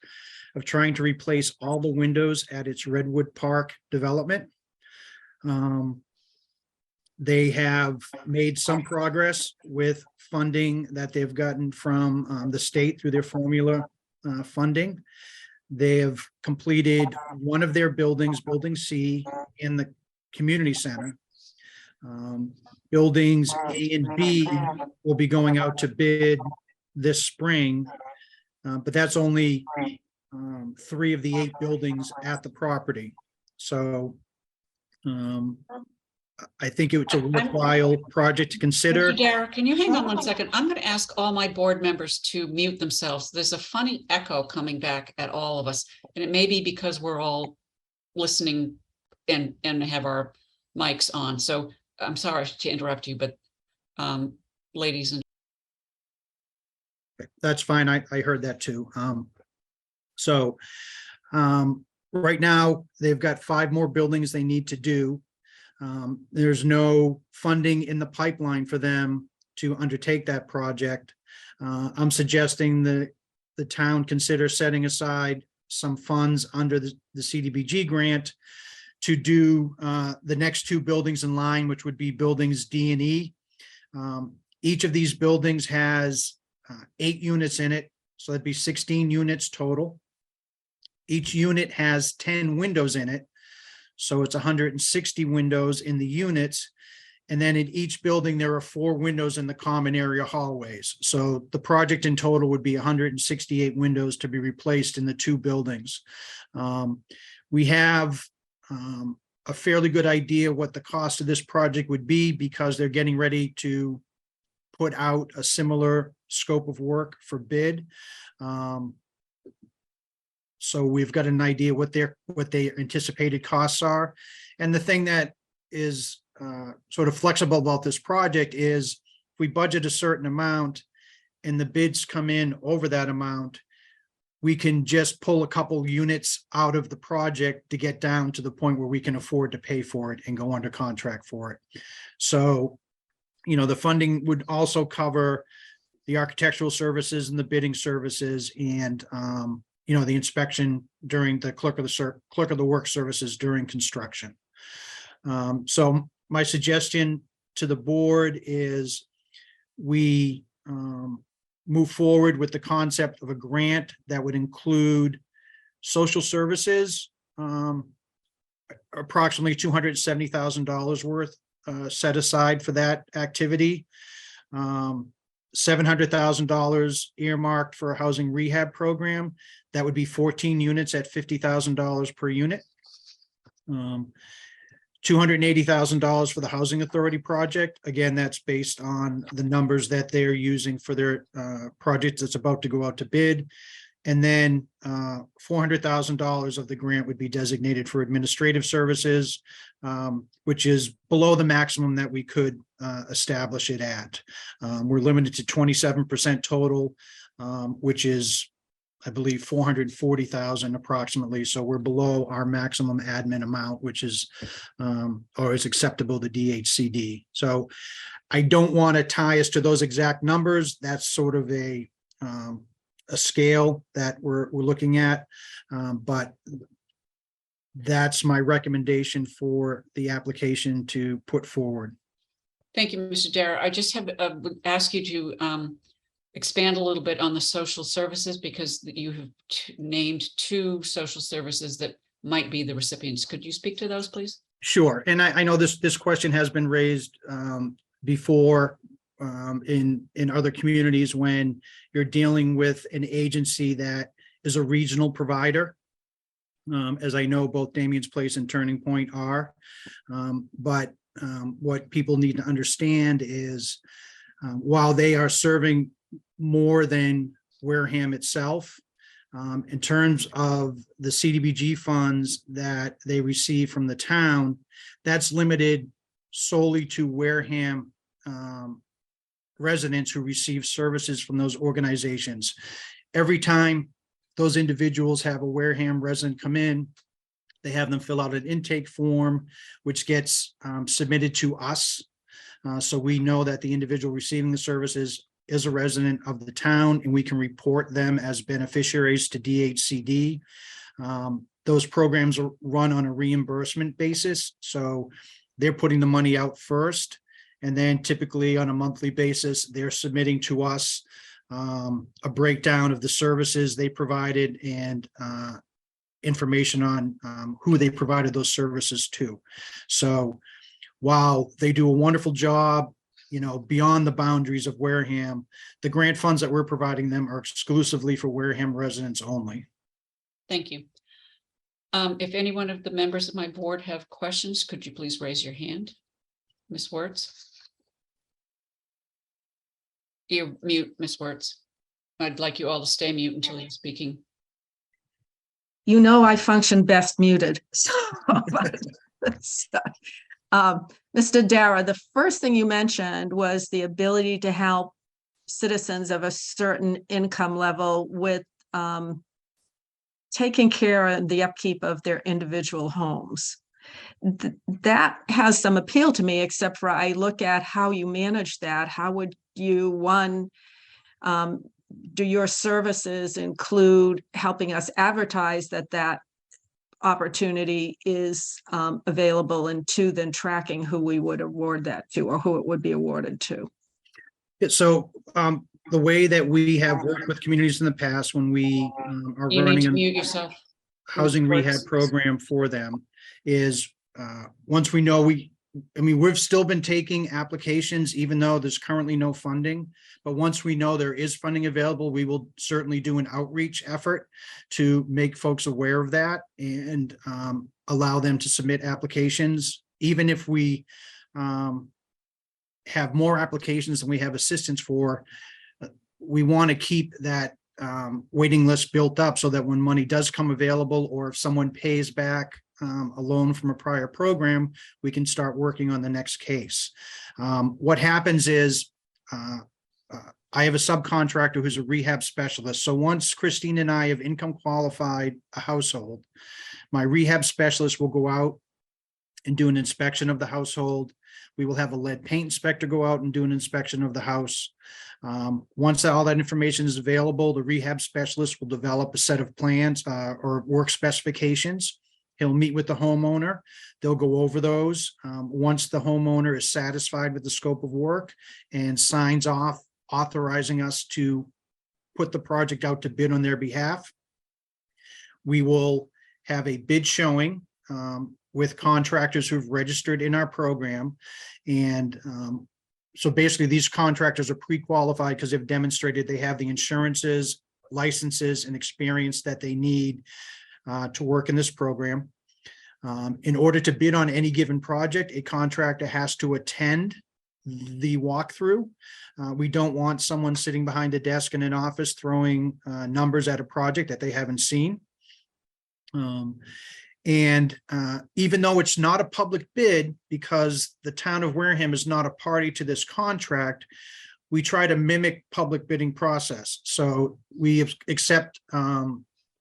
of trying to replace all the windows at its Redwood Park development. They have made some progress with funding that they've gotten from the state through their formula funding. They have completed one of their buildings, Building C, in the community center. Buildings A and B will be going out to bid this spring, but that's only 3 of the 8 buildings at the property. So I think it's a worthwhile project to consider. Dara, can you hang on 1 second? I'm going to ask all my board members to mute themselves. There's a funny echo coming back at all of us, and it may be because we're all listening and have our mics on. So I'm sorry to interrupt you, but ladies and That's fine. I heard that too. Right now, they've got 5 more buildings they need to do. There's no funding in the pipeline for them to undertake that project. I'm suggesting that the town consider setting aside some funds under the CDBG grant to do the next 2 buildings in line, which would be buildings D and E. Each of these buildings has 8 units in it, so that'd be 16 units total. Each unit has 10 windows in it, so it's 160 windows in the units. And then in each building, there are 4 windows in the common area hallways. So the project in total would be 168 windows to be replaced in the 2 buildings. We have a fairly good idea what the cost of this project would be because they're getting ready to put out a similar scope of work for bid. So we've got an idea what their anticipated costs are. And the thing that is sort of flexible about this project is if we budget a certain amount and the bids come in over that amount, we can just pull a couple units out of the project to get down to the point where we can afford to pay for it and go under contract for it. So, you know, the funding would also cover the architectural services and the bidding services and, you know, the inspection during the clerk of the work services during construction. So my suggestion to the board is we move forward with the concept of a grant that would include social services, approximately $270,000 worth set aside for that activity. $700,000 earmarked for a housing rehab program. That would be 14 units at $50,000 per unit. $280,000 for the Housing Authority project. Again, that's based on the numbers that they're using for their project that's about to go out to bid. And then $400,000 of the grant would be designated for administrative services, which is below the maximum that we could establish it at. We're limited to 27% total, which is, I believe, 440,000 approximately. So we're below our maximum admin amount, which is or is acceptable to DHCD. So I don't want to tie us to those exact numbers. That's sort of a scale that we're looking at, but that's my recommendation for the application to put forward. Thank you, Mr. Dara. I just have would ask you to expand a little bit on the social services because you have named 2 social services that might be the recipients. Could you speak to those, please? Sure, and I know this question has been raised before in other communities when you're dealing with an agency that is a regional provider, as I know both Damien's Place and Turning Point are. But what people need to understand is while they are serving more than Wareham itself, in terms of the CDBG funds that they receive from the town, that's limited solely to Wareham residents who receive services from those organizations. Every time those individuals have a Wareham resident come in, they have them fill out an intake form, which gets submitted to us. So we know that the individual receiving the services is a resident of the town, and we can report them as beneficiaries to DHCD. Those programs are run on a reimbursement basis. So they're putting the money out first. And then typically on a monthly basis, they're submitting to us a breakdown of the services they provided and information on who they provided those services to. So while they do a wonderful job, you know, beyond the boundaries of Wareham, the grant funds that we're providing them are exclusively for Wareham residents only. Thank you. If any one of the members of my board have questions, could you please raise your hand? Ms. Wertz? You're mute, Ms. Wertz. I'd like you all to stay mute until you're speaking. You know, I function best muted. So, Mr. Dara, the first thing you mentioned was the ability to help citizens of a certain income level with taking care of the upkeep of their individual homes. That has some appeal to me, except for I look at how you manage that. How would you, one, do your services include helping us advertise that opportunity is available, and two, then tracking who we would award that to or who it would be awarded to? So the way that we have worked with communities in the past when we are You need running to a mute yourself. housing rehab Works. program for them is once we know we've still been taking applications even though there's currently no funding. But once we know there is funding available, we will certainly do an outreach effort to make folks aware of that and allow them to submit applications. Even if we have more applications than we have assistance for, we want to keep that waiting list built up so that when money does come available, or if someone pays back a loan from a prior program, we can start working on the next case. What happens is I have a subcontractor who's a rehab specialist. So once Christine and I have income qualified a household, my rehab specialist will go out and do an inspection of the household. We will have a lead paint inspector go out and do an inspection of the house. Once all that information is available, the rehab specialist will develop a set of plans or work specifications. He'll meet with the homeowner. They'll go over those. Once the homeowner is satisfied with the scope of work and signs off authorizing us to put the project out to bid on their behalf, we will have a bid showing with contractors who've registered in our program. And so basically these contractors are pre-qualified because they've demonstrated they have the insurances, licenses, and experience that they need to work in this program. In order to bid on any given project, a contractor has to attend the walkthrough. We don't want someone sitting behind a desk in an office throwing numbers at a project that they haven't seen. And even though it's not a public bid, because the town of Wareham is not a party to this contract, we try to mimic public bidding process. So we accept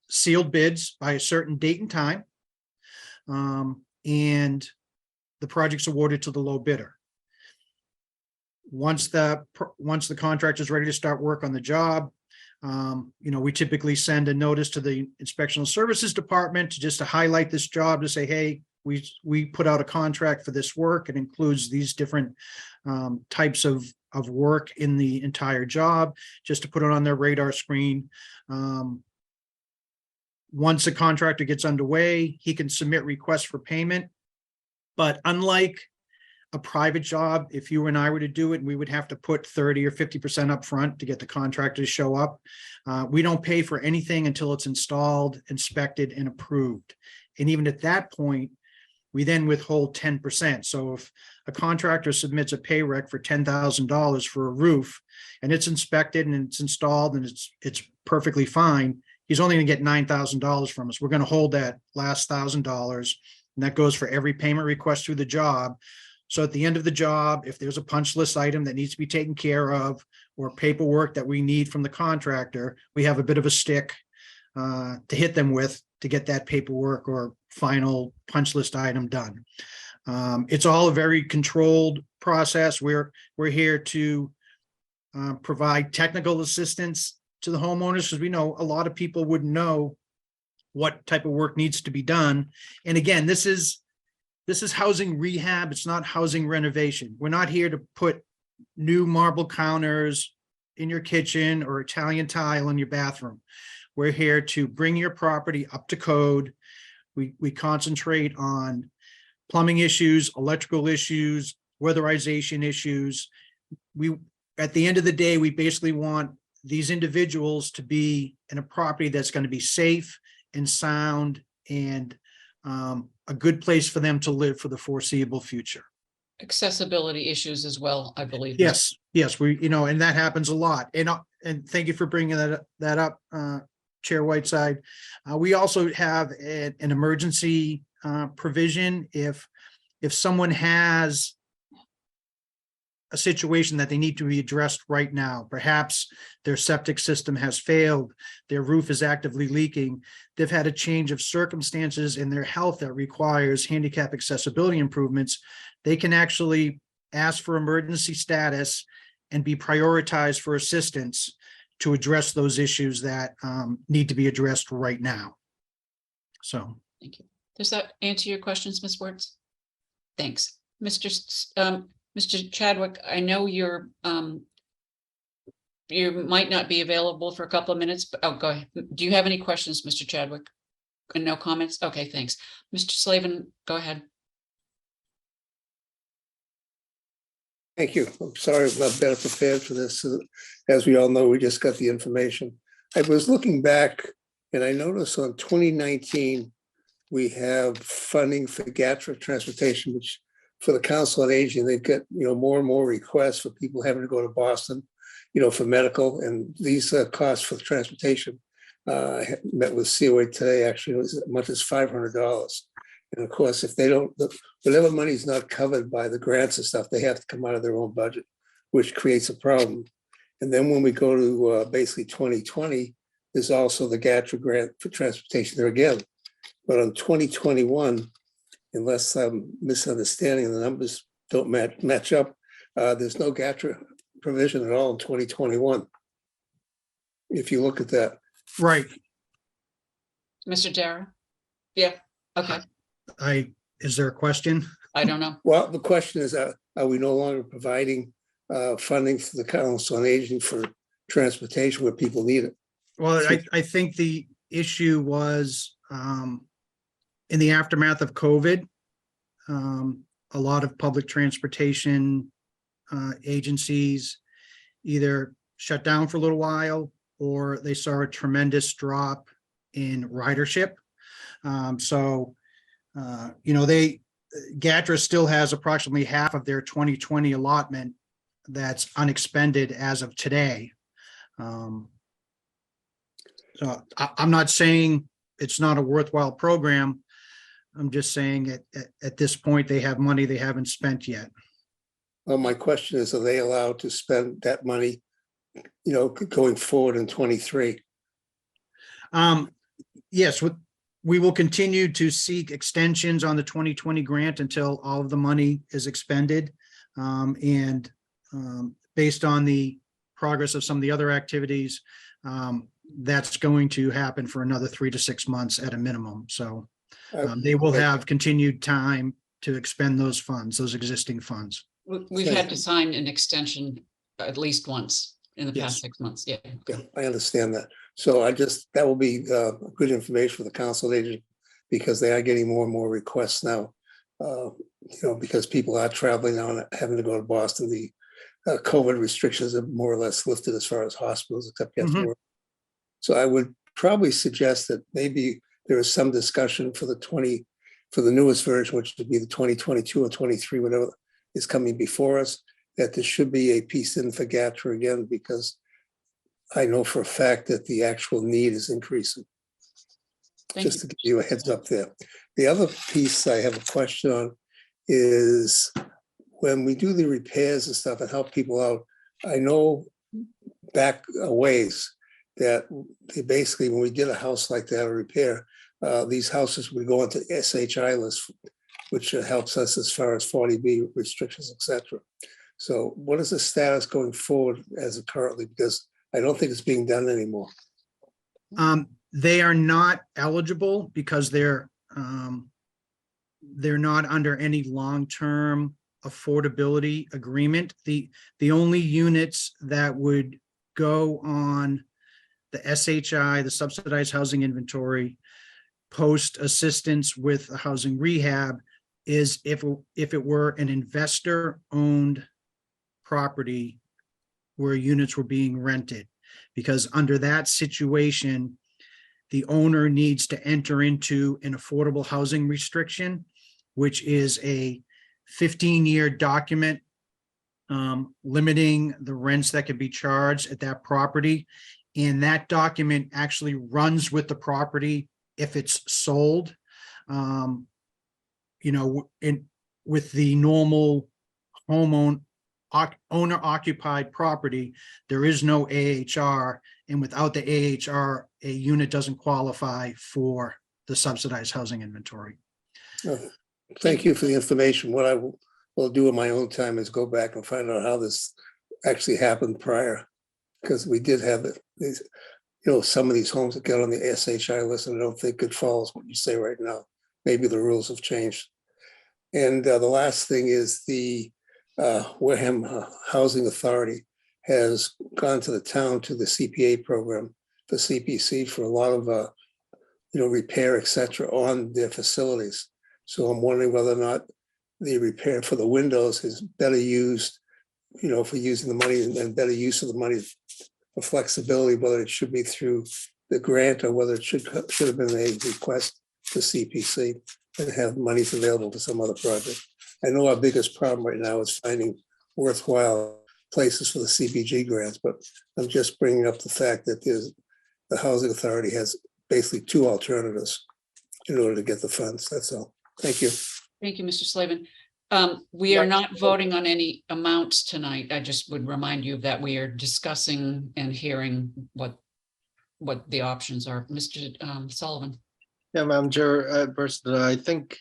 sealed bids by a certain date and time, and the project's awarded to the low bidder. Once the contractor is ready to start work on the job, we typically send a notice to the Inspectional Services Department just to highlight this job, to say, hey, we put out a contract for this work. It includes these different types of work in the entire job, just to put it on their radar screen. Once a contractor gets underway, he can submit requests for payment. But unlike a private job, if you and I were to do it, we would have to put 30 or 50% up front to get the contractor to show up. We don't pay for anything until it's installed, inspected, and approved. And even at that point, we then withhold 10%. So if a contractor submits a pay rec for $10,000 for a roof, and it's inspected and it's installed and it's perfectly fine, he's only going to get $9,000 from us. We're going to hold that last $1,000, and that goes for every payment request through the job. So at the end of the job, if there's a punch list item that needs to be taken care of, or paperwork that we need from the contractor, we have a bit of a stick to hit them with to get that paperwork or final punch list item done. It's all a very controlled process. We're here to provide technical assistance to the homeowners, because we know a lot of people wouldn't know what type of work needs to be done. And again, this is housing rehab. It's not housing renovation. We're not here to put new marble counters in your kitchen or Italian tile in your bathroom. We're here to bring your property up to code. We concentrate on plumbing issues, electrical issues, weatherization issues. At the end of the day, we basically want these individuals to be in a property that's going to be safe and sound and a good place for them to live for the foreseeable future. Accessibility issues as well, I believe. Yes, and that happens a lot. And thank you for bringing that up, Chair Whiteside. We also have an emergency provision if someone has a situation that they need to be addressed right now. Perhaps their septic system has failed, their roof is actively leaking, they've had a change of circumstances in their health that requires handicap accessibility improvements, they can actually ask for emergency status and be prioritized for assistance to address those issues that need to be addressed right now. So. Thank you. Does that answer your questions, Ms. Wertz? Thanks. Mr. Chadwick, I know you're you might not be available for a couple of minutes, but go ahead. Do you have any questions, Mr. Chadwick? And no comments? Okay, thanks. Mr. Slavin, go ahead. Thank you. I'm sorry I'm not better prepared for this. As we all know, we just got the information. I was looking back and I noticed on 2019, we have funding for GATRA transportation, which for the Council on Aging, they've got, more and more requests for people having to go to Boston, for medical, and these costs for transportation. I met with COA today, actually, it was as much as $500. And of course, if they don't, whatever money is not covered by the grants and stuff, they have to come out of their own budget, which creates a problem. And then when we go to basically 2020, there's also the GATRA grant for transportation there again. But on 2021, unless I'm misunderstanding, the numbers don't match up, there's no GATRA provision at all in 2021. If you look at that. Right. Mr. Dara? Yeah, okay. Is there a question? I don't know. Well, the question is, are we no longer providing funding for the Council on Aging for transportation where people need it? Well, I think the issue was in the aftermath of COVID, a lot of public transportation agencies either shut down for a little while or they saw a tremendous drop in ridership. GATRA still has approximately half of their 2020 allotment that's unexpended as of today. So I'm not saying it's not a worthwhile program. I'm just saying at this point, they have money they haven't spent yet. Well, my question is, are they allowed to spend that money, going forward in 23? Yes, we will continue to seek extensions on the 2020 grant until all of the money is expended. Based on the progress of some of the other activities, that's going to happen for another 3 to 6 months at a minimum. So they will have continued time to expend those funds, those existing funds. We've had to sign an extension at least once in the past Yes. 6 months. Yeah. Yeah, I understand that. So that will be good information for the Council Agent, because they are getting more and more requests now. Because people are traveling now and having to go to Boston. The COVID restrictions are more or less lifted as far as hospitals, except you have to work. So I would probably suggest that maybe there is some discussion for the newest version, which would be the 2022 or 23, whatever is coming before us, that there should be a piece in for GATRA again, because I know for a fact that the actual need is increasing. Just to give you a heads up there. The other piece I have a question on is when we do the repairs and stuff and help people out, I know back a ways that they basically, when we get a house like that, a repair, these houses would go into SHI list, which helps us as far as 40B restrictions, etc. So what is the status going forward as of currently? Because I don't think it's being done anymore. They are not eligible because they're not under any long-term affordability agreement. The only units that would go on the SHI, the subsidized housing inventory, post assistance with a housing rehab, is if it were an investor-owned property where units were being rented, because under that situation, the owner needs to enter into an affordable housing restriction, which is a 15-year document limiting the rents that can be charged at that property. And that document actually runs with the property if it's sold. With the normal owner occupied property, there is no AHR. And without the AHR, a unit doesn't qualify for the subsidized housing inventory. Thank you for the information. What I will do in my own time is go back and find out how this actually happened prior. Because we did have these, some of these homes that got on the SHI list, and I don't think it follows what you say right now. Maybe the rules have changed. And the last thing is the Wareham Housing Authority has gone to the town to the CPA program, the CPC, for a lot of repair, et cetera, on their facilities. So I'm wondering whether or not the repair for the windows is better used, for using the money and better use of the money for flexibility, whether it should be through the grant or whether it should have been a request to CPC and have monies available for some other project. I know our biggest problem right now is finding worthwhile places for the CBG grants, but I'm just bringing up the fact that the Housing Authority has basically two alternatives in order to get the funds. That's all. Thank you. Thank you, Mr. Slavin. We are not voting on any amounts tonight. I just would remind you of that. We are discussing and hearing what the options are. Mr. Sullivan. Yeah, Madam Chair, I think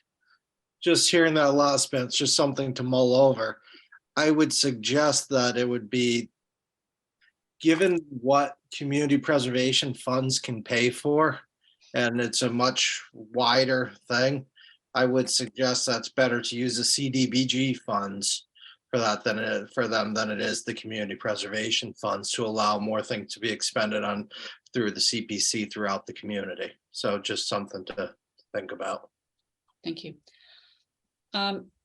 just hearing that last bit, it's just something to mull over. I would suggest that it would be, given what community preservation funds can pay for, and it's a much wider thing, I would suggest that's better to use the CDBG funds for that than it is the community preservation funds, to allow more things to be expended on through the CPC throughout the community. So just something to think about. Thank you.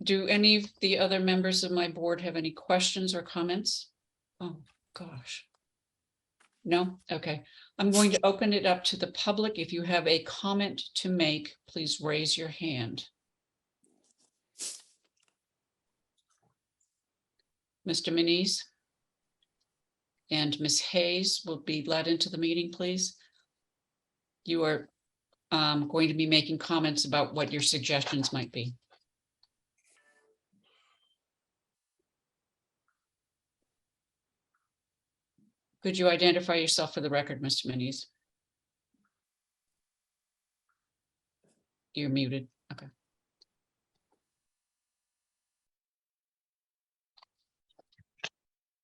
Do any of the other members of my board have any questions or comments? Oh, gosh. No? Okay. I'm going to open it up to the public. If you have a comment to make, please raise your hand. Mr. Manise and Ms. Hayes will be led into the meeting, please. You are going to be making comments about what your suggestions might be. Could you identify yourself for the record, Mr. Manise? You're muted. Okay.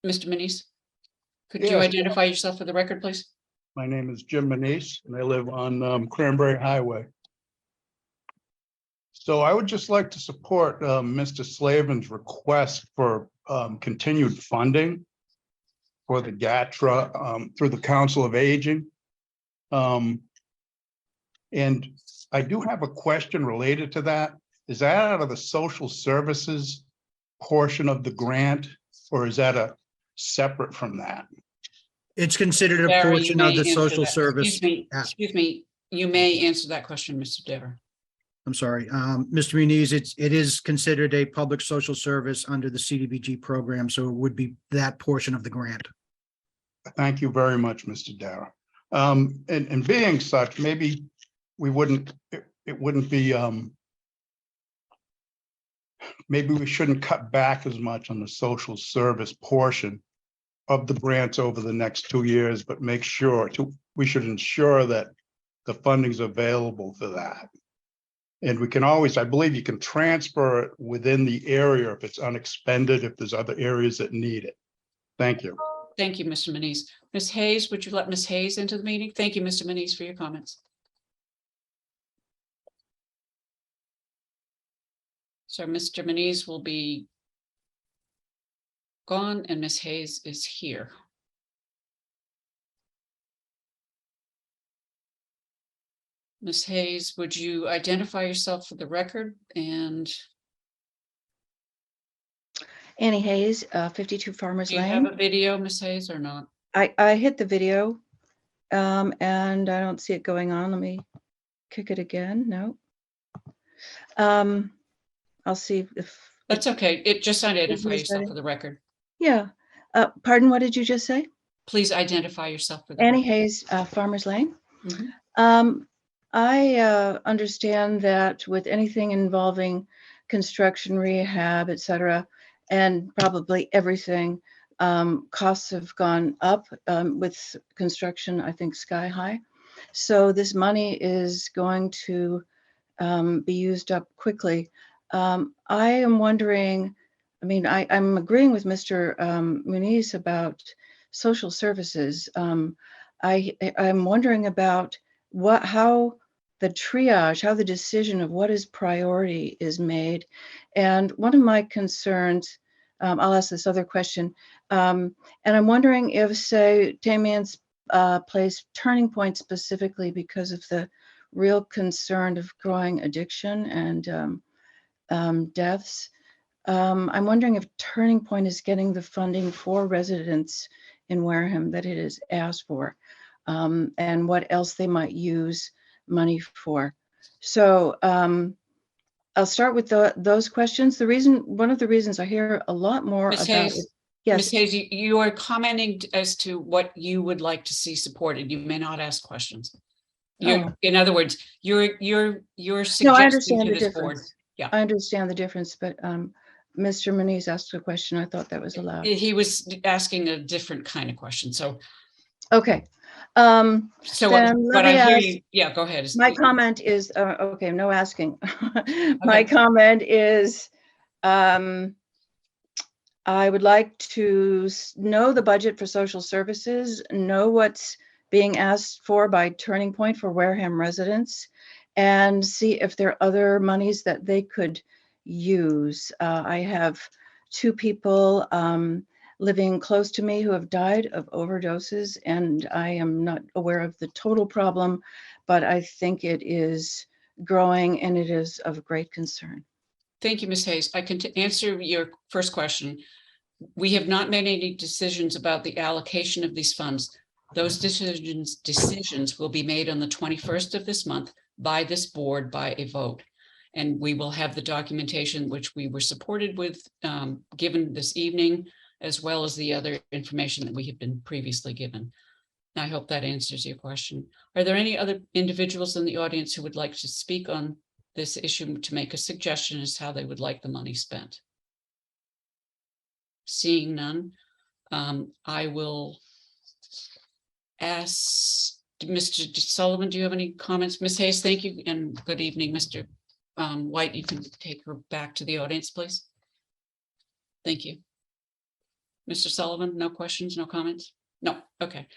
Mr. Manise, could you Yes. identify yourself for the record, please? My name is Jim Manise, and I live on Cranberry Highway. So I would just like to support Mr. Slavin's request for continued funding for the GATRA through the Council of Aging. And I do have a question related to that. Is that out of the social services portion of the grant, or is that a separate from that? It's considered a Barry, you portion may of the answer social that. service. Excuse me. You may answer that question, Mr. Dever. I'm sorry, Mr. Muniz, it is considered a public social service under the CDBG program, so it would be that portion of the grant. Thank you very much, Mr. Dara. And being such, maybe we wouldn't, it wouldn't be, maybe we shouldn't cut back as much on the social service portion of the grants over the next 2 years, but make sure we should ensure that the funding's available for that. And we can always, I believe you can transfer it within the area if it's unexpended, if there's other areas that need it. Thank you. Thank you, Mr. Manise. Ms. Hayes, would you let Ms. Hayes into the meeting? Thank you, Mr. Manise, for your comments. So Mr. Manise will be gone and Ms. Hayes is here. Ms. Hayes, would you identify yourself for the record? And Annie Hayes, 52 Farmers do you have Lane. a video, Ms. Hayes, or not? I hit the video and I don't see it going on. Let me kick it again. No. I'll see if. That's okay. It just identify Is yourself that for the record. Yeah. Pardon, what did you just say? Please identify yourself for the Annie record. Hayes, Farmers Lane. Mhm. I understand that with anything involving construction, rehab, et cetera, and probably everything. Costs have gone up with construction, I think, sky high. So this money is going to be used up quickly. I am wondering, I mean, I'm agreeing with Mr. Muniz about social services. I'm wondering about how the triage, how the decision of what is priority is made. And one of my concerns, I'll ask this other question, and I'm wondering if, say, Tamian's place Turning Point specifically because of the real concern of growing addiction and deaths. I'm wondering if Turning Point is getting the funding for residents in Wareham that it has asked for, and what else they might use money for. So I'll start with those questions. One of the reasons I hear a lot more Ms. about Hayes, it. Yes. Ms. Hayes, you are commenting as to what you would like to see supported. You may not ask questions. In other words, you're No, I suggesting understand to the this board. difference. Yeah. I understand the difference, but Mr. Muniz asked a question. I thought that was allowed. He was asking a different kind of question. So, Okay. then Let I me hear ask. you. Yeah, go ahead. My comment is, okay, no asking. My Okay. comment is, I would like to know the budget for social services, know what's being asked for by Turning Point for Wareham residents, and see if there are other monies that they could use. I have two people living close to me who have died of overdoses, and I am not aware of the total problem, but I think it is growing and it is of great concern. Thank you, Ms. Hayes. I can answer your first question. We have not made any decisions about the allocation of these funds. Those decisions will be made on the 21st of this month by this board by a vote. And we will have the documentation which we were supported with, given this evening, as well as the other information that we have been previously given. I hope that answers your question. Are there any other individuals in the audience who would like to speak on this issue to make a suggestion as to how they would like the money spent? Seeing none, I will ask Mr. Sullivan, do you have any comments? Ms. Hayes, thank you and good evening. Mr. White, you can take her back to the audience, please. Thank you. Mr. Sullivan, no questions, no comments? No, okay.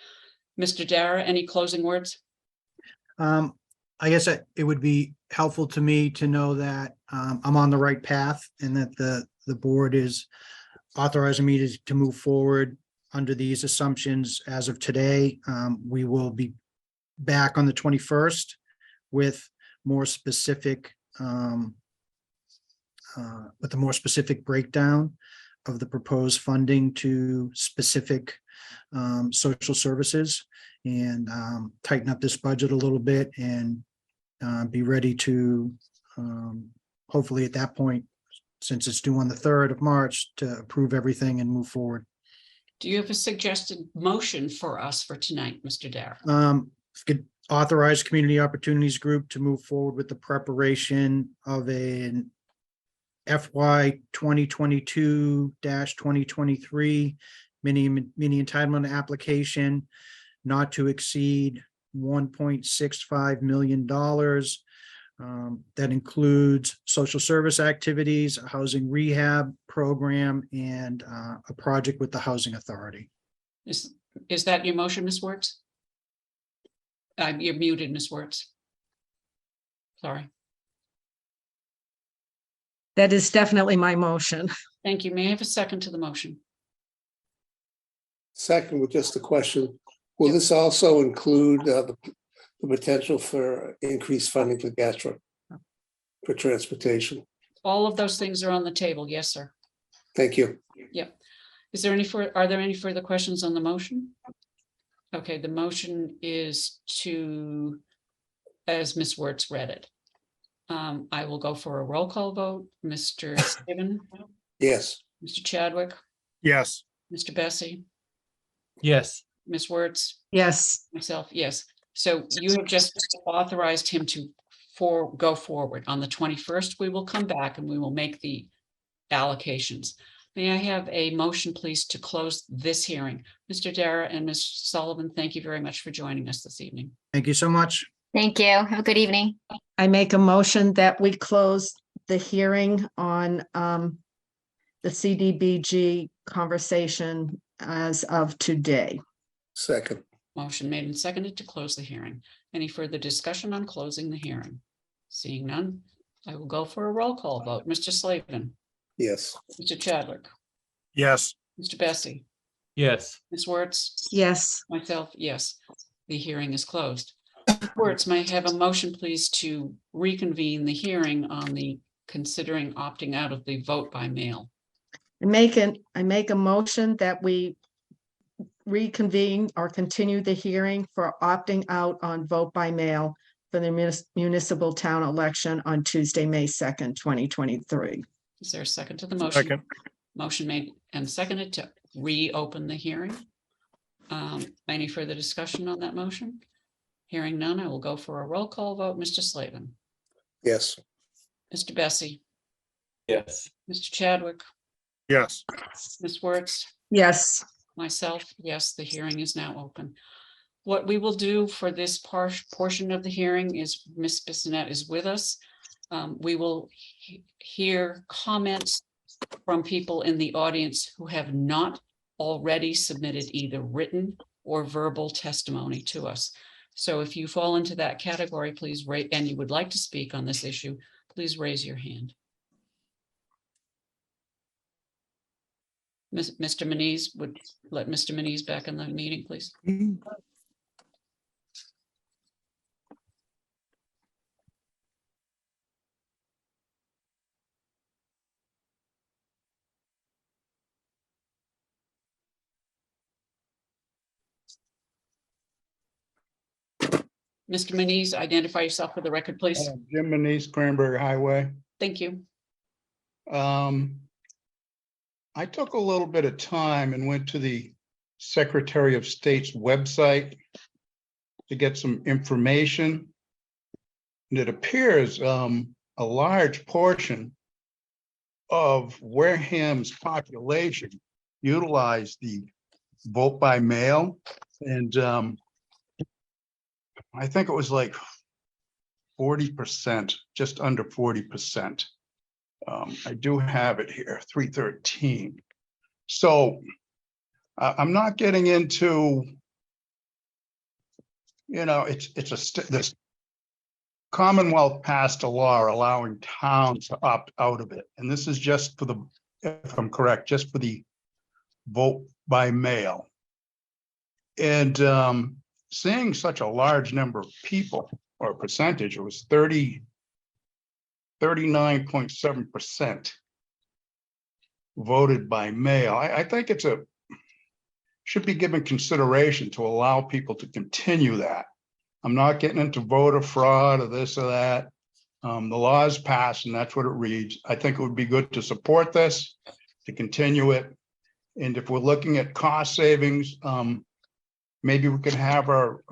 Mr. Dara, any closing words? I guess it would be helpful to me to know that I'm on the right path and that the board is authorizing me to move forward under these assumptions as of today. We will be back on the 21st with more specific with a more specific breakdown of the proposed funding to specific social services, and tighten up this budget a little bit and be ready to hopefully at that point, since it's due on the 3rd of March, to approve everything and move forward. Do you have a suggested motion for us for tonight, Mr. Dara? Could authorize Community Opportunities Group to move forward with the preparation of an FY 2022-2023 mini entitlement application not to exceed $1.65 million. That includes social service activities, a housing rehab program, and a project with the Housing Authority. Is that your motion, Ms. Wertz? You're muted, Ms. Wertz. Sorry. That is definitely my motion. Thank you. May I have a second to the motion? Second, with just a question, will this also include the potential for increased funding for GATRA, for transportation? All of those things are on the table. Yes, sir. Thank you. Yep. Are there any further questions on the motion? Okay, the motion is to, as Ms. Wertz read it. I will go for a roll call vote. Mr. Steven? Yes. Mr. Chadwick? Yes. Mr. Bessie? Yes. Ms. Wertz? Yes. Myself, yes. So you have just authorized him to go forward. On the 21st, we will come back and we will make the allocations. May I have a motion, please, to close this hearing? Mr. Dara and Ms. Sullivan, thank you very much for joining us this evening. Thank you so much. Thank you. Have a good evening. I make a motion that we close the hearing on the CDBG conversation as of today. Second, Motion made and seconded to close the hearing. Any further discussion on closing the hearing? Seeing none, I will go for a roll call vote. Mr. Slavin, yes. Mr. Chadwick, Yes. Mr. Bessie, Yes. Ms. Wertz, Yes, myself, yes. The hearing is closed. Wertz, may I have a motion, please, to reconvene the hearing on the considering opting out of the vote by mail? I make a motion that we reconvene or continue the hearing for opting out on vote by mail for the municipal town election on Tuesday, May 2nd, 2023. Is there a second to the motion? Second. Motion made and seconded to reopen the hearing. Any further discussion on that motion? Hearing none, I will go for a roll call vote. Mr. Slavin, Yes. Mr. Bessie, Yes. Mr. Chadwick, Yes. Ms. Wertz, Yes, myself, yes, the hearing is now open. What we will do for this portion of the hearing is Ms. Bissonette is with us. We will hear comments from people in the audience who have not already submitted either written or verbal testimony to us. So if you fall into that category, please rate, and you would like to speak on this issue, please raise your hand. Mr. Manise, would let Mr. Manise back in the meeting, please. Mr. Manise, identify yourself for the record, please. Jim Manise, Cranberry Highway. Thank you. I took a little bit of time and went to the Secretary of State's website to get some information. And it appears a large portion of Wareham's population utilize the vote by mail. And I think it was like 40%, just under 40%. I do have it here, 313. So I'm not getting into, this Commonwealth passed a law allowing towns to opt out of it. And this is just for the, if I'm correct, just for the vote by mail. And seeing such a large number of people or percentage, it was 39.7% voted by mail. I think should be given consideration to allow people to continue that. I'm not getting into voter fraud or this or that. The law is passed and that's what it reads. I think it would be good to support this, to continue it. And if we're looking at cost savings, maybe we could have our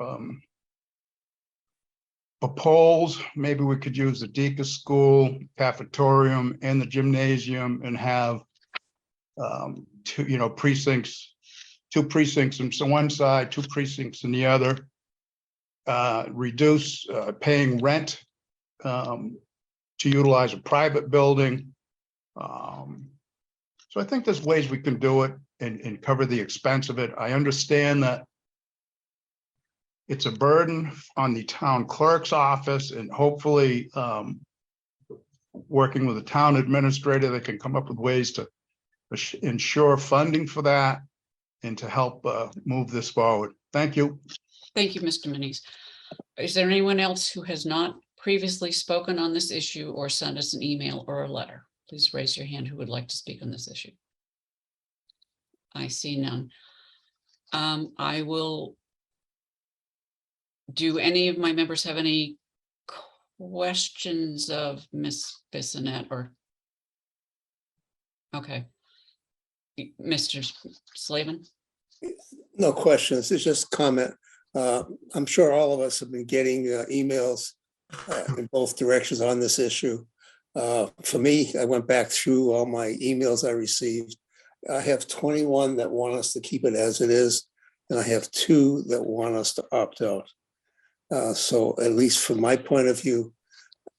for polls, maybe we could use the Deacon School, cafetorium, and the gymnasium, and have two precincts on one side, 2 precincts on the other. Reduce paying rent to utilize a private building. So I think there's ways we can do it and cover the expense of it. I understand that it's a burden on the town clerk's office, and hopefully working with the town administrator, they can come up with ways to ensure funding for that and to help move this forward. Thank you. Thank you, Mr. Manise. Is there anyone else who has not previously spoken on this issue or sent us an email or a letter? Please raise your hand who would like to speak on this issue. I see none. I will. Do any of my members have any questions of Ms. Bissonette or? Okay. Mr. Slavin? No questions. It's just comment. I'm sure all of us have been getting emails in both directions on this issue. For me, I went back through all my emails I received. I have 21 that want us to keep it as it is, and I have 2 that want us to opt out. So at least from my point of view,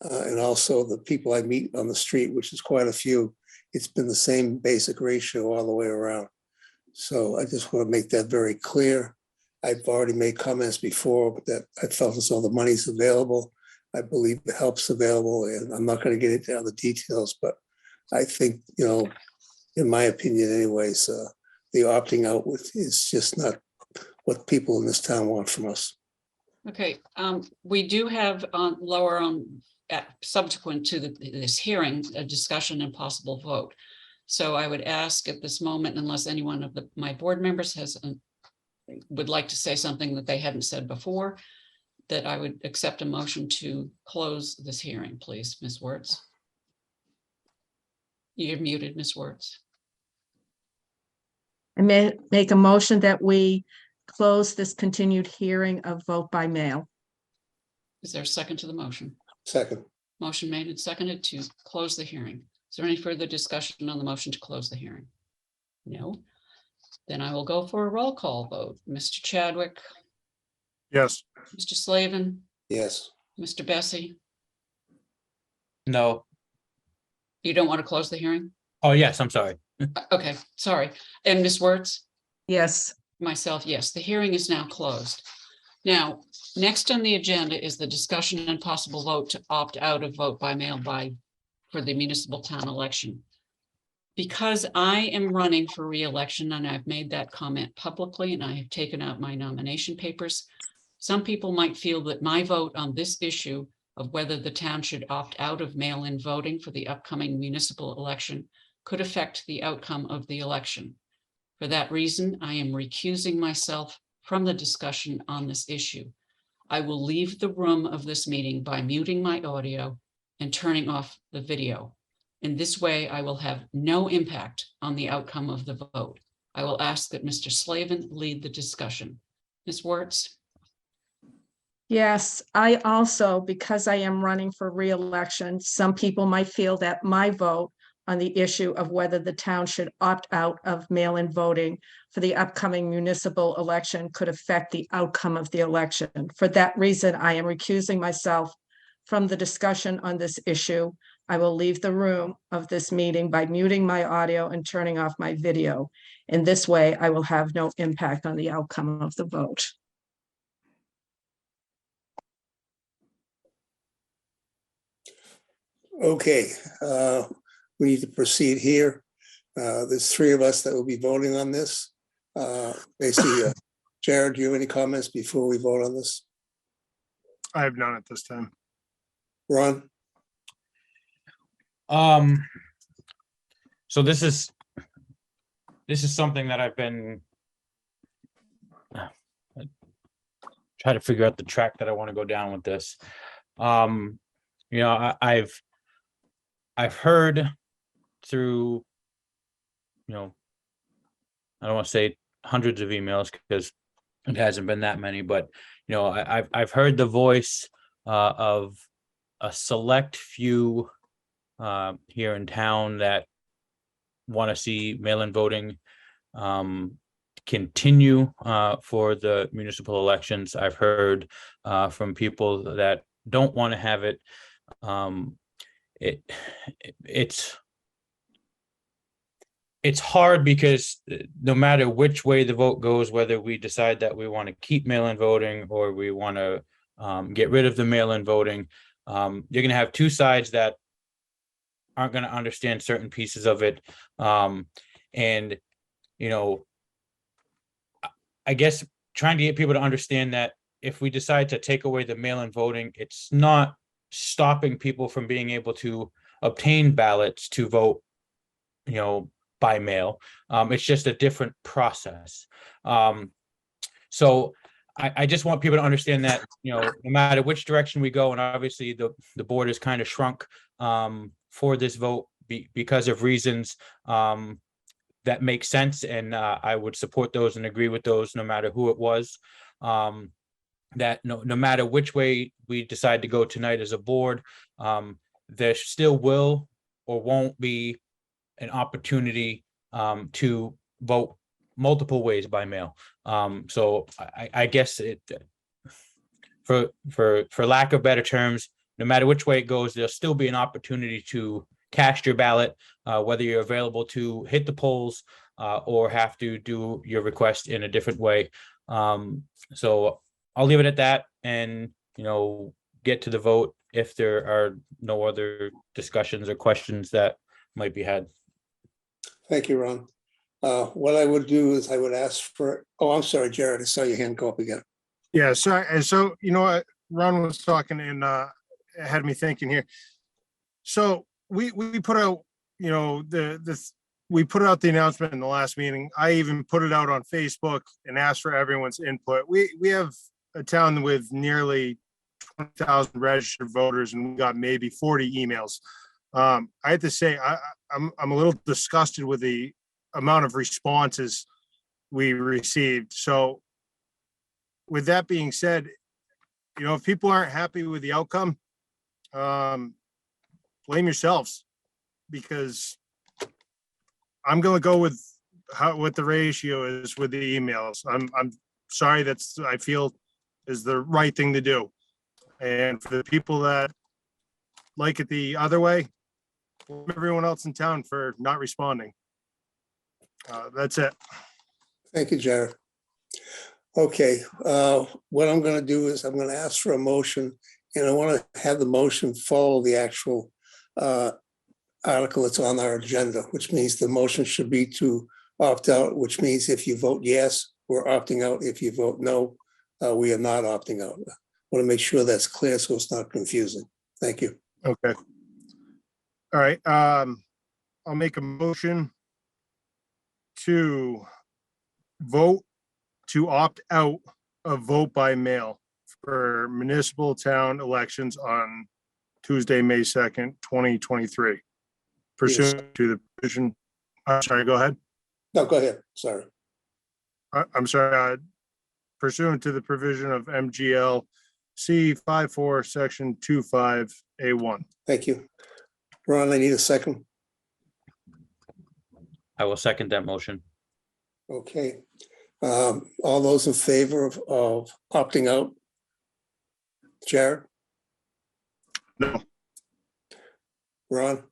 and also the people I meet on the street, which is quite a few, it's been the same basic ratio all the way around. So I just want to make that very clear. I've already made comments before, but that I felt as though the money's available. I believe the help's available, and I'm not going to get into all the details, but I think, you know, in my opinion anyways, the opting out with is just not what people in this town want from us. Okay, we do have on lower on subsequent to this hearing, a discussion and possible vote. So I would ask at this moment, unless anyone of my board members has would like to say something that they hadn't said before, that I would accept a motion to close this hearing, please, Ms. Wertz. You're muted, Ms. Wertz. I may make a motion that we close this continued hearing of vote by mail. Is there a second to the motion? Second. Motion made and seconded to close the hearing. Is there any further discussion on the motion to close the hearing? No. Then I will go for a roll call vote. Mr. Chadwick, Yes. Mr. Slavin, Yes. Mr. Bessie. No. You don't want to close the hearing? Oh, yes, I'm sorry. Okay, sorry. And Ms. Wertz? Yes. Myself, yes. The hearing is now closed. Now, next on the agenda is the discussion and possible vote to opt out of vote by mail for the municipal town election. Because I am running for re-election and I've made that comment publicly and I have taken out my nomination papers, some people might feel that my vote on this issue of whether the town should opt out of mail-in voting for the upcoming municipal election could affect the outcome of the election. For that reason, I am recusing myself from the discussion on this issue. I will leave the room of this meeting by muting my audio and turning off the video. In this way, I will have no impact on the outcome of the vote. I will ask that Mr. Slavin lead the discussion. Ms. Wertz? Yes, I also, because I am running for re-election, some people might feel that my vote on the issue of whether the town should opt out of mail-in voting for the upcoming municipal election could affect the outcome of the election. For that reason, I am recusing myself from the discussion on this issue. I will leave the room of this meeting by muting my audio and turning off my video. In this way, I will have no impact on the outcome of the vote. Okay, we need to proceed here. There's 3 of us that will be voting on this. Basically, Jared, do you have any comments before we vote on this? I have none at this time. Ron? So this is something that I've been try to figure out the track that I want to go down with this. You know, I've heard through, you know, I don't want to say hundreds of emails because it hasn't been that many, but you know, I've heard the voice of a select few here in town that want to see mail-in voting continue for the municipal elections. I've heard from people that don't want to have it. It's hard because no matter which way the vote goes, whether we decide that we want to keep mail-in voting or we want to get rid of the mail-in voting, you're going to have 2 sides that aren't going to understand certain pieces of it. And, you know, I guess trying to get people to understand that if we decide to take away the mail-in voting, it's not stopping people from being able to obtain ballots to vote, you know, by mail. It's just a different process. So I just want people to understand that, you know, no matter which direction we go, and obviously the board is kind of shrunk for this vote because of reasons that make sense, and I would support those and agree with those no matter who it was. That no matter which way we decide to go tonight as a board, there still will or won't be an opportunity to vote multiple ways by mail. So I guess it, for lack of better terms, no matter which way it goes, there'll still be an opportunity to cast your ballot, whether you're available to hit the polls or have to do your request in a different way. So I'll leave it at that and, get to the vote if there are no other discussions or questions that might be had. Thank you, Ron. What I would do is I would ask for, oh, I'm sorry, Jared, I saw your hand go up again. Yeah, so you know what, Ron was talking and had me thinking here. So we put out, we put out the announcement in the last meeting. I even put it out on Facebook and asked for everyone's input. We have a town with nearly 20,000 registered voters, and we got maybe 40 emails. I have to say, I'm a little disgusted with the amount of responses we received. So with that being said, if people aren't happy with the outcome, blame yourselves, because I'm going to go with what the ratio is with the emails. I'm sorry, I feel is the right thing to do. And for the people that like it the other way, everyone else in town for not responding. That's it. Thank you, Jared. Okay, what I'm going to do is I'm going to ask for a motion, and I want to have the motion follow the actual article that's on our agenda, which means the motion should be to opt out, which means if you vote yes, we're opting out. If you vote no, we are not opting out. I want to make sure that's clear so it's not confusing. Thank you. Okay. All right. I'll make a motion to vote to opt out of vote by mail for municipal town elections on Tuesday, May 2nd, 2023. Pursuant to the provision. I'm sorry, go ahead. No, go ahead. Sorry. I'm sorry. Pursuant to the provision of MGL C54 section 25A1. Thank you. Ron, I need a second. I will second that motion. Okay. All those in favor of opting out? Jared? No. Ron?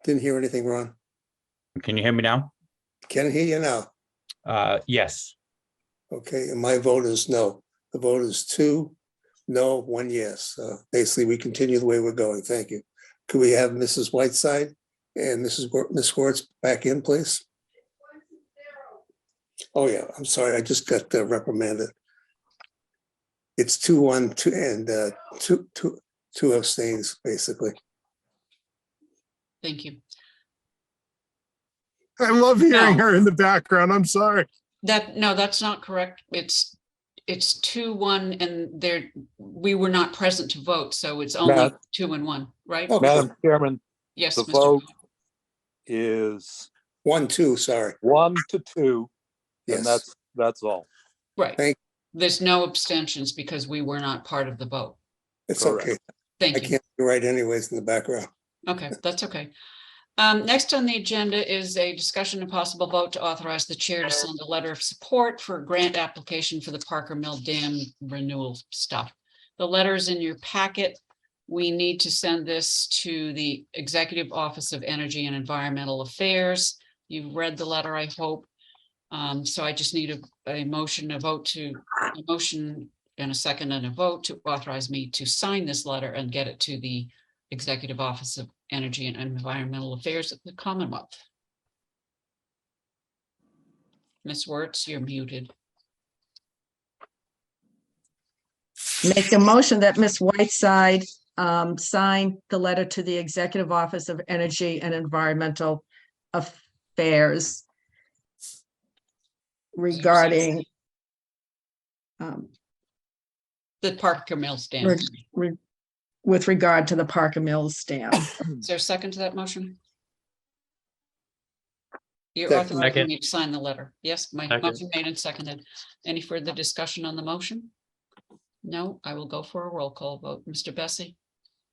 Didn't hear anything, Ron. Can you hear me now? Can hear you now. Yes. Okay, and my vote is no. The vote is 2, no, 1 yes. Basically, we continue the way we're going. Thank you. Could we have Mrs. Whiteside and Miss Wertz back in, please? Oh, yeah, I'm sorry. I just got reprimanded. It's 2-1, 2 and 2 abstains, basically. Thank you. I love hearing No. her in the background. I'm sorry. No, that's not correct. It's 2-1 and we were not present to vote, so it's only 2 and 1, right? Oh, Madam Chairman, Yes, the Mr. vote is 1-2, sorry. 1 to 2, and Yes. that's all. Right. Thank- There's no abstentions because we were not part of the vote. It's Correct. okay. I Thank you. can't be right anyways in the background. Okay, that's okay. Next on the agenda is a discussion and possible vote to authorize the chair to send a letter of support for a grant application for the Parker Mill Dam renewal stuff. The letter is in your packet. We need to send this to the Executive Office of Energy and Environmental Affairs. You've read the letter, I hope. So I just need a motion, a motion and a second and a vote to authorize me to sign this letter and get it to the Executive Office of Energy and Environmental Affairs at the Commonwealth. Ms. Wertz, you're muted. Make a motion that Ms. Whiteside sign the letter to the Executive Office of Energy and Environmental Affairs regarding The Parker Mills Dam. with regard to the Parker Mills Dam. Is there a second to that motion? You're Second. authorizing me to sign the letter. Yes, my Second. motion made and seconded. Any further discussion on the motion? No, I will go for a roll call vote. Mr. Bessie,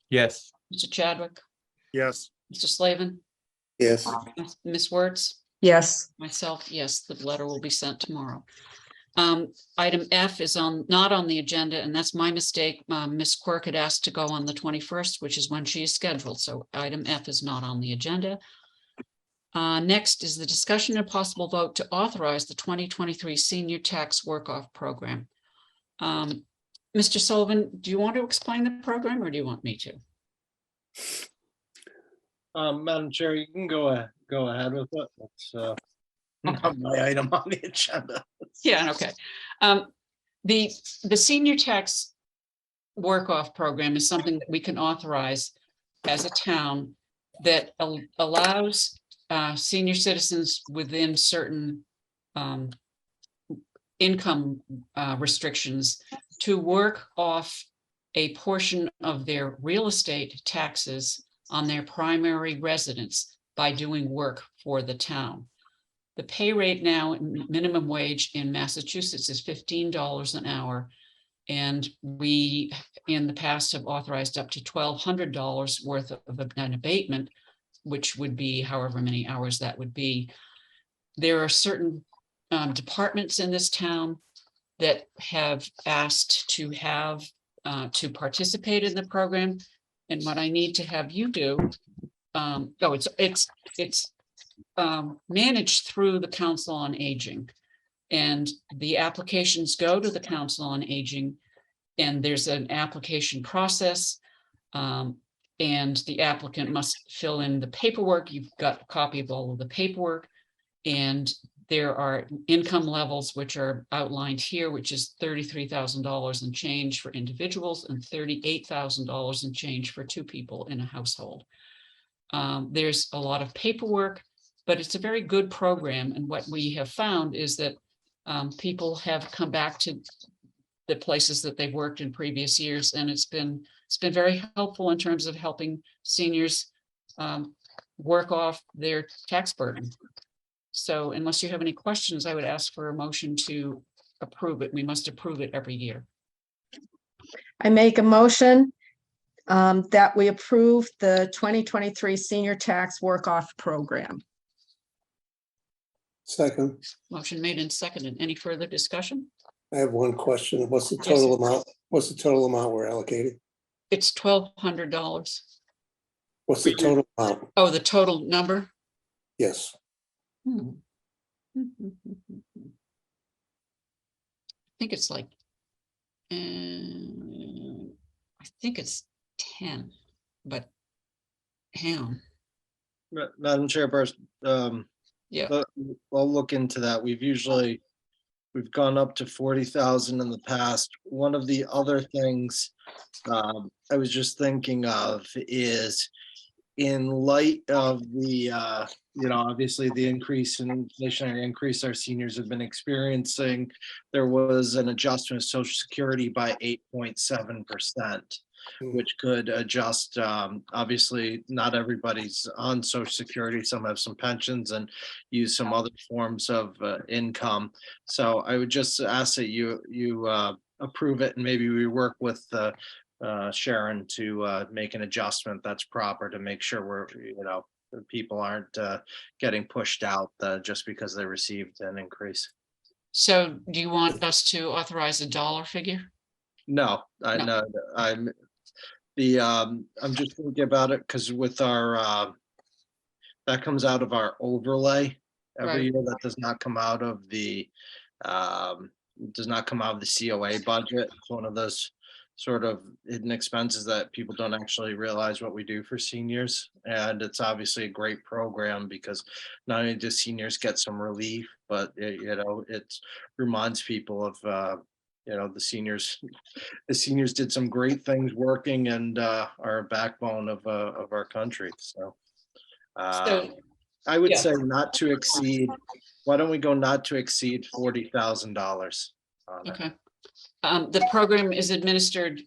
Yes. Mr. Chadwick, Yes. Mr. Slavin, Yes, Ms. Wertz, Yes, myself, yes, the letter will be sent tomorrow. Item F is not on the agenda, and that's my mistake. Ms. Quirk had asked to go on the 21st, which is when she is scheduled, so item F is not on the agenda. Next is the discussion and possible vote to authorize the 2023 Senior Tax Work-Off Program. Mr. Sullivan, do you want to explain the program, or do you want me to? Madam Chair, you can go ahead with it. That's not my item on the agenda. Yeah, okay. The Senior Tax Work-Off Program is something that we can authorize as a town that allows senior citizens within certain income restrictions to work off a portion of their real estate taxes on their primary residence by doing work for the town. The pay rate now, minimum wage in Massachusetts, is $15 an hour. And we, in the past, have authorized up to $1,200 worth of an abatement, which would be however many hours that would be. There are certain departments in this town that have asked to have to participate in the program. And what I need to have you do, it's managed through the Council on Aging. And the applications go to the Council on Aging, and there's an application process. And the applicant must fill in the paperwork. You've got a copy of all of the paperwork. And there are income levels which are outlined here, which is $33,000 and change for individuals and $38,000 and change for two people in a household. There's a lot of paperwork, but it's a very good program. And what we have found is that people have come back to the places that they've worked in previous years, and it's been very helpful in terms of helping seniors work off their tax burden. So unless you have any questions, I would ask for a motion to approve it. We must approve it every year. I make a motion that we approve the 2023 Senior Tax Work-Off Program. second. Motion made and seconded. Any further discussion? I have one question. What's the Yes, total sir. amount? What's the total amount we're allocating? It's $1,200. What's the total amount? Oh, the total number? Yes, I think it's like, I think it's 10, but hang on. Madam Chairperson, Yeah, I'll look into that. We've gone up to 40,000 in the past. One of the other things I was just thinking of is, in light of the, obviously the increase in inflationary increase our seniors have been experiencing, there was an adjustment of Social Security by 8.7%, which could adjust. Obviously, not everybody's on Social Security. Some have some pensions and use some other forms of income. So I would just ask that you approve it, and maybe we work with Sharon to make an adjustment that's proper to make sure people aren't getting pushed out just because they received an increase. so do you want us to authorize a dollar figure? No, I'm just thinking about it because with our that comes out of our overlay every Right. year. That does not come out of the COA budget. It's one of those sort of hidden expenses that people don't actually realize what we do for seniors. And it's obviously a great program because not only do seniors get some relief, but it reminds people of the seniors did some great things working and are a backbone of our country. So I would yeah. say not to exceed. Why don't we go not to exceed $40,000? Okay. The program is administered,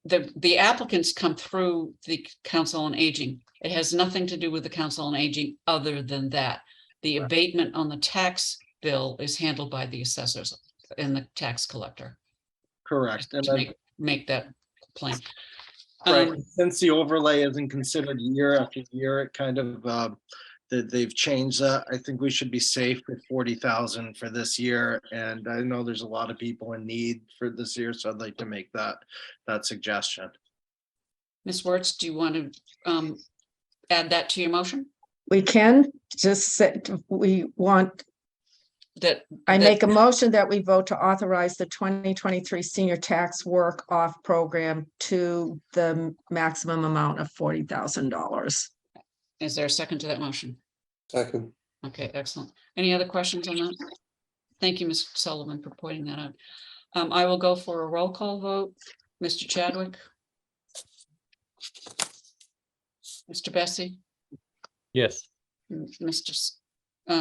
the applicants come through the Council on Aging. It has nothing to do with the Council on Aging other than that. The abatement on the tax bill is handled by the assessors and the tax collector. Correct. And To make that plain. Right, Um, since the overlay isn't considered year after year, it kind of, that they've changed that. I think we should be safe with 40,000 for this year. And I know there's a lot of people in need for this year, so I'd like to make that suggestion. Ms. Wertz, do you want to add that to your motion? We can just say, we want, I that- make a motion that we vote to authorize the 2023 senior tax work off program to the maximum amount of $40,000. Is there a second to that motion? Second. Okay, excellent. Any other questions on that? Thank you, Ms. Sullivan, for pointing that out. I will go for a roll call vote. Mr. Chadwick? Mr. Bessie? Yes. Mr.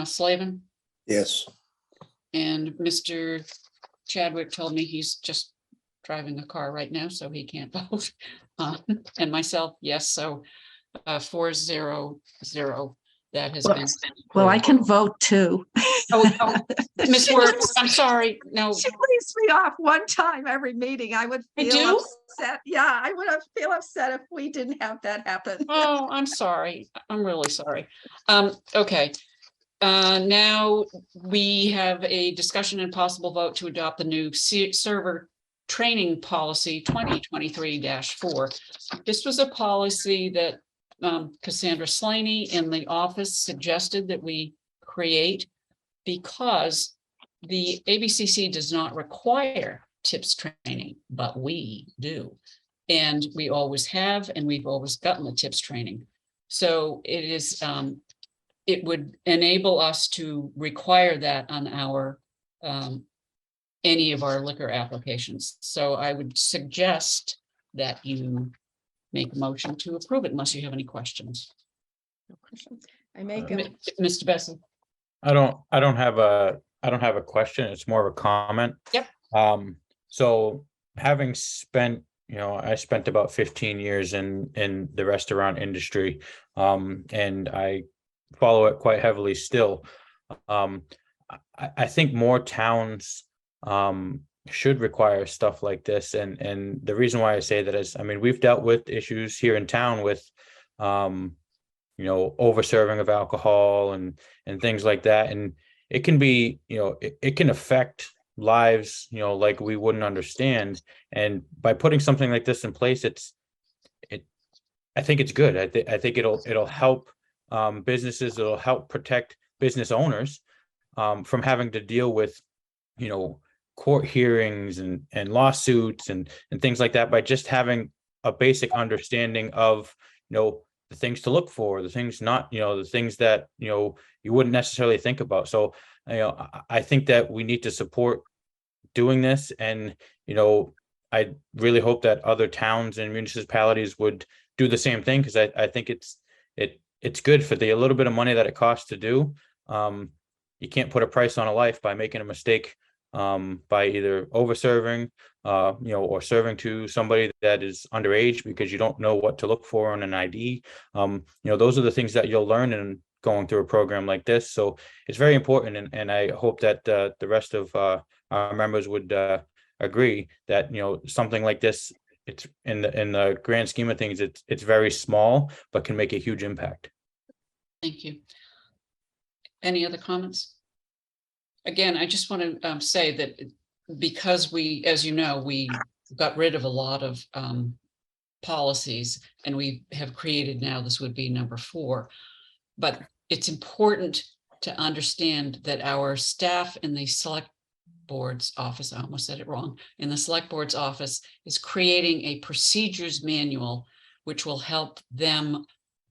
Slavin? Yes. And Mr. Chadwick told me he's just driving a car right now, so he can't vote. And myself, yes, so 4-0-0, that has been. Well, I can vote too. Ms. Wertz, I'm sorry, no. She leaves me off one time every meeting. I would I feel do? upset. Yeah, I would feel upset if we didn't have that happen. Oh, I'm sorry. I'm really sorry. Okay. Now we have a discussion and possible vote to adopt the new server training policy 2023-4. This was a policy that Cassandra Slaney in the office suggested that we create because the ABCC does not require TIPS training, but we do. And we always have, and we've always gotten the TIPS training. So it is, it would enable us to require that on our, any of our liquor applications. So I would suggest that you make a motion to approve it unless you have any questions. No questions. I make Mr. Bessie. I don't have a question. It's more of a comment. Yep. So having spent, I spent about 15 years in the restaurant industry, and I follow it quite heavily still. I think more towns should require stuff like this, and the reason why I say that is, I mean, we've dealt with issues here in town with over serving of alcohol and things like that, and it can be, it can affect lives, like we wouldn't understand. And by putting something like this in place, I think it's good. I think it'll help businesses. It'll help protect business owners from having to deal with, court hearings and lawsuits and things like that, by just having a basic understanding of, the things to look for, the things not, the things that, you wouldn't necessarily think about. So, I think that we need to support doing this. And, I really hope that other towns and municipalities would do the same thing, because I think it's good for the little bit of money that it costs to do. You can't put a price on a life by making a mistake, by either over serving, or serving to somebody that is underage, because you don't know what to look for on an ID. Those are the things that you'll learn in going through a program like this. So it's very important, and I hope that the rest of our members would agree that something like this, it's in the grand scheme of things, it's very small, but can make a huge impact. Thank you. Any other comments? Again, I just want to say that because we, as you know, we got rid of a lot of policies, and we have created, now this would be number 4, but it's important to understand that our staff in the select board's office, I almost said it wrong, in the select board's office is creating a procedures manual, which will help them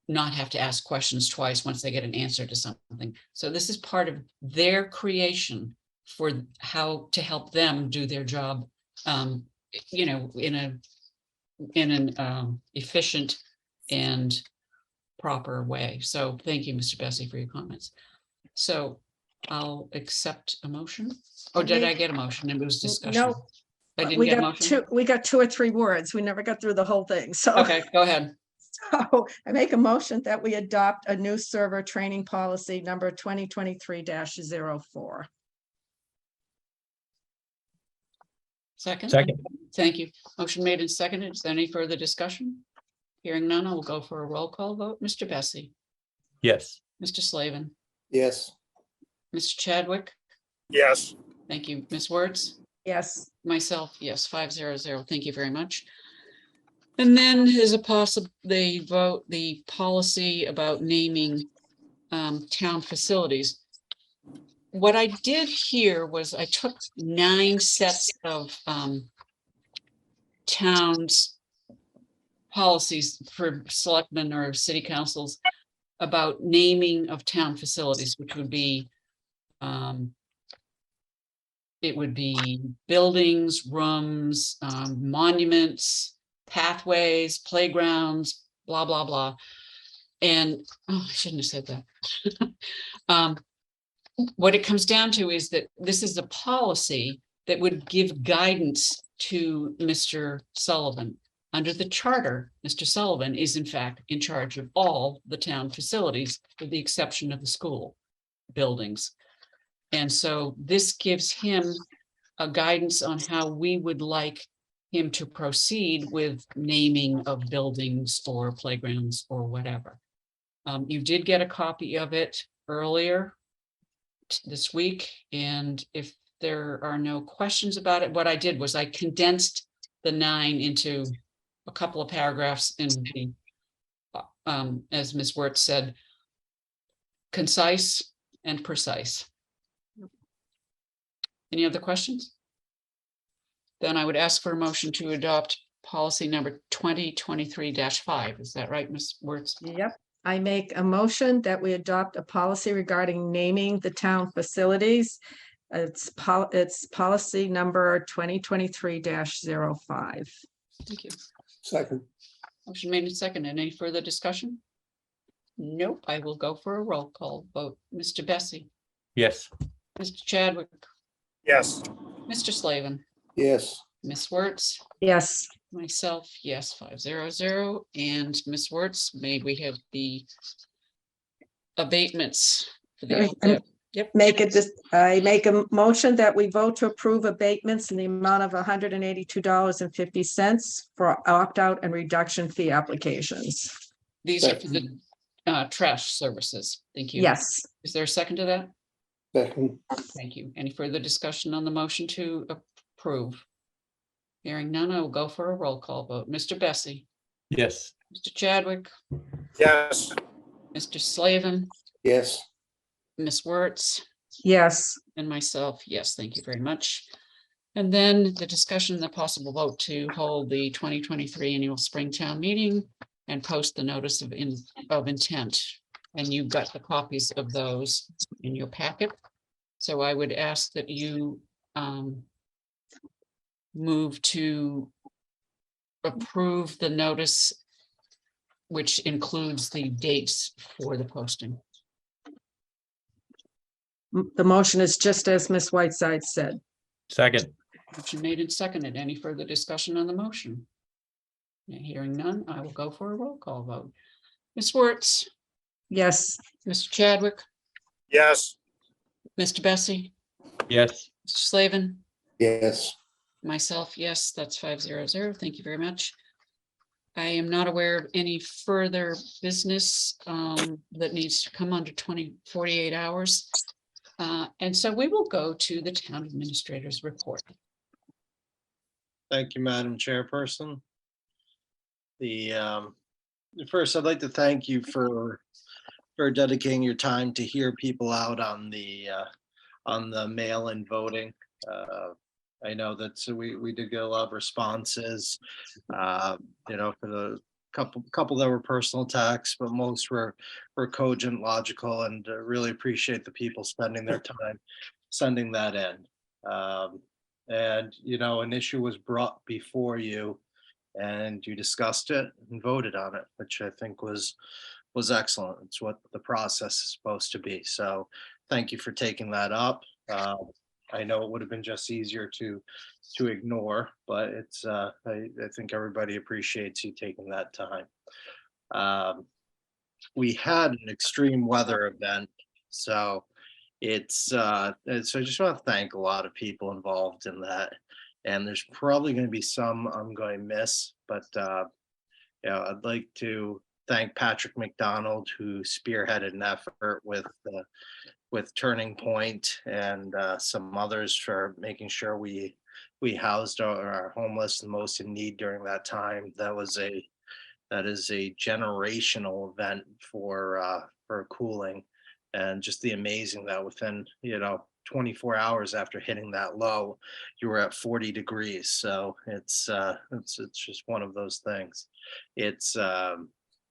not have to ask questions twice once they get an answer to something. So this is part of their creation for how to help them do their job, in an efficient and proper way. So thank you, Mr. Bessie, for your comments. So I'll accept a motion. Or did I get a motion? It was discussion. No, I didn't we get a got motion. we got 2 or 3 words. We never got through the whole thing. So Okay, go ahead. So I make a motion that we adopt a new server training policy number 2023-04. Second. Thank you. Motion made and seconded. Is there any further discussion? Hearing none, I will go for a roll call vote. Mr. Bessie, Yes. Mr. Slavin, Yes, Mr. Chadwick. Yes. Thank you. Ms. Wertz, Yes, myself, yes, 500. Thank you very much. And then as a possible, they vote the policy about naming town facilities. What I did here was I took 9 sets of towns policies for selectmen or city councils about naming of town facilities, which would be it would be buildings, rooms, monuments, pathways, playgrounds, blah, blah, blah. And oh, I shouldn't have said that. What it comes down to is that this is a policy that would give guidance to Mr. Sullivan. Under the charter, Mr. Sullivan is in fact in charge of all the town facilities, with the exception of the school buildings. And so this gives him a guidance on how we would like him to proceed with naming of buildings or playgrounds or whatever. You did get a copy of it earlier this week, and if there are no questions about it, what I did was I condensed the 9 into a couple of paragraphs in the, as Ms. Wertz said, concise and precise. Any other questions? Then I would ask for a motion to adopt policy number 2023-5. Is that right, Ms. Wertz? yep. I make a motion that we adopt a policy regarding naming the town facilities. It's policy number 2023-05. Thank you. second, Motion made and seconded. Any further discussion? Nope. I will go for a roll call vote. Mr. Bessie, Yes. Mr. Chadwick, Yes. Mr. Slavin, yes, Ms. Wertz, Yes, myself, yes, 500. And Ms. Wertz, may we have the abatements for the, yep, I make a motion that we vote to approve abatements in the amount of $182.50 for opt-out and reduction fee applications. these are for the trash services. Thank you. Yes, Is there a second to that? second, Thank you. Any further discussion on the motion to approve? Hearing none, I will go for a roll call vote. Mr. Bessie, Yes. Mr. Chadwick, Yes. Mr. Slavin, yes, Ms. Wertz, yes, and myself, yes, thank you very much. And then the discussion, the possible vote to hold the 2023 annual Springtown meeting and post the notice of intent. And you've got the copies of those in your packet. So I would ask that you move to approve the notice, which includes the dates for the posting. the motion is just as Ms. Whiteside said. Second. Motion made and seconded. Any further discussion on the motion? Hearing none, I will go for a roll call vote. Ms. Wertz, Yes, Mr. Chadwick, Yes. Mr. Bessie, Yes. Mr. Slavin, yes, myself, yes, that's 500. Thank you very much. I am not aware of any further business that needs to come under 48 hours. And so we will go to the town administrator's report. Thank you, Madam Chairperson. First, I'd like to thank you for dedicating your time to hear people out on the mail-in voting. I know that we did get a lot of responses, for the couple that were personal attacks, but most were cogent, logical, and really appreciate the people spending their time sending that in. And an issue was brought before you, and you discussed it and voted on it, which I think was excellent. It's what the process is supposed to be. So thank you for taking that up. I know it would have been just easier to ignore, but it's I think everybody appreciates you taking that time. We had an extreme weather event, so so I just want to thank a lot of people involved in that. And there's probably going to be some I'm going to miss, but yeah, I'd like to thank Patrick McDonald, who spearheaded an effort with Turning Point and some others for making sure we housed our homeless and most in need during that time. That is a generational event for cooling, and just the amazing that within 24 hours after hitting that low, you were at 40 degrees. So it's just one of those things.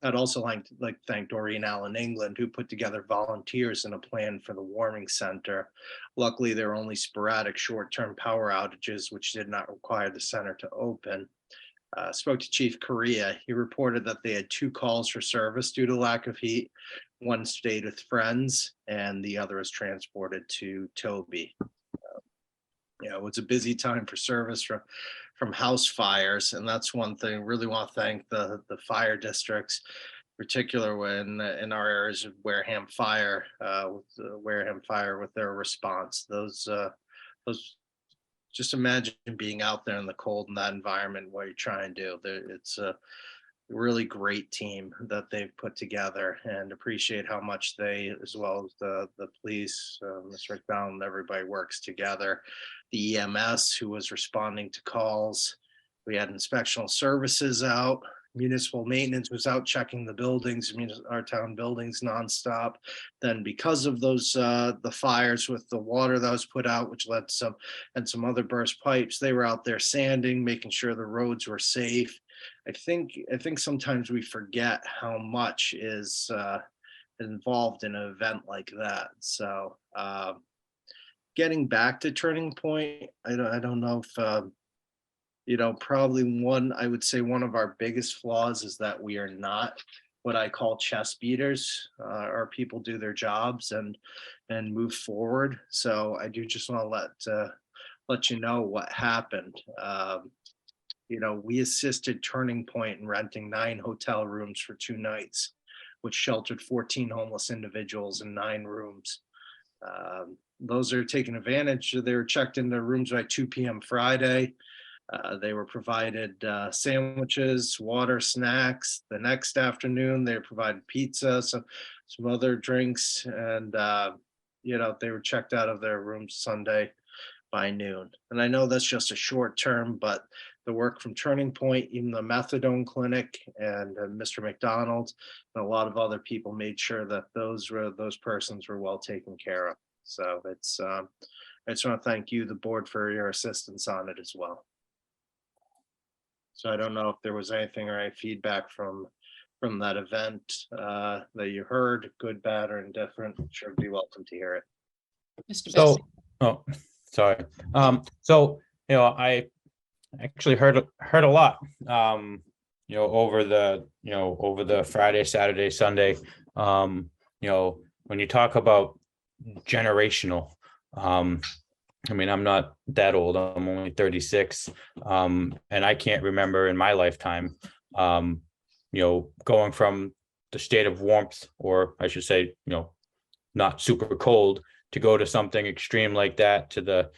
I'd also like to thank Doreen Allen England, who put together volunteers and a plan for the warming center. Luckily, there were only sporadic short-term power outages, which did not require the center to open. Spoke to Chief Correa. He reported that they had 2 calls for service due to lack of heat. One stayed with friends and the other is transported to Toby. It was a busy time for service from house fires. And that's one thing. Really want to thank the fire districts, particular when in our areas of Wareham fire, with their response. Those just imagine being out there in the cold in that environment, what you're trying to do. It's a really great team that they've put together, and appreciate how much they, as well as the police, Mr. McDonald, and everybody works together. The EMS who was responding to calls. We had inspectional services out. Municipal maintenance was out checking the buildings, our town buildings nonstop. Then because of those, the fires with the water that was put out, which led to some other burst pipes, they were out there sanding, making sure the roads were safe. I think sometimes we forget how much is involved in an event like that. So getting back to Turning Point, I don't know if probably I would say one of our biggest flaws is that we are not what I call chest beaters. Our people do their jobs and move forward. So I do just want to let you know what happened. We assisted Turning Point in renting 9 hotel rooms for 2 nights, which sheltered 14 homeless individuals in 9 rooms. Those are taken advantage. They were checked in their rooms by 2 p.m. Friday. They were provided sandwiches, water, snacks. The next afternoon, they were provided pizza, some other drinks, and they were checked out of their rooms Sunday by noon. And I know that's just a short term, but the work from Turning Point, even the methadone clinic, and Mr. McDonald, and a lot of other people made sure that those persons were well taken care of. So I just want to thank you, the board, for your assistance on it as well. So I don't know if there was anything or any feedback from that event that you heard, good, bad, or indifferent. Sure, be welcome to hear it. Mr. So, Bessie. sorry. So, I actually heard a lot, over the Friday, Saturday, Sunday. When you talk about generational, I'm not that old. I'm only 36. And I can't remember in my lifetime, going from the state of warmth, or I should say, not super cold, to go to something extreme like that, to the,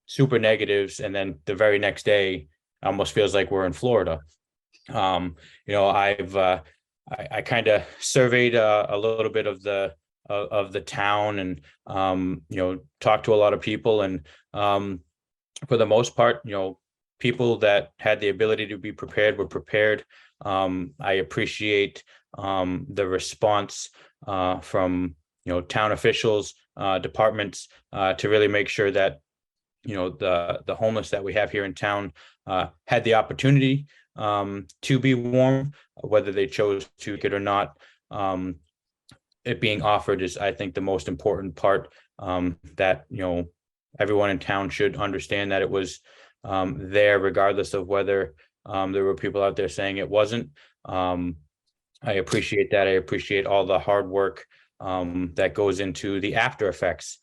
super negatives. And then the very next day almost feels like we're in Florida. I kind of surveyed a little bit of the town, and talked to a lot of people, and for the most part, people that had the ability to be prepared were prepared. I appreciate the response from town officials, departments, to really make sure that the homeless that we have here in town had the opportunity to be warm, whether they chose to get or not. It being offered is, I think, the most important part, that everyone in town should understand that it was there, regardless of whether there were people out there saying it wasn't. I appreciate that. I appreciate all the hard work that goes into the after effects,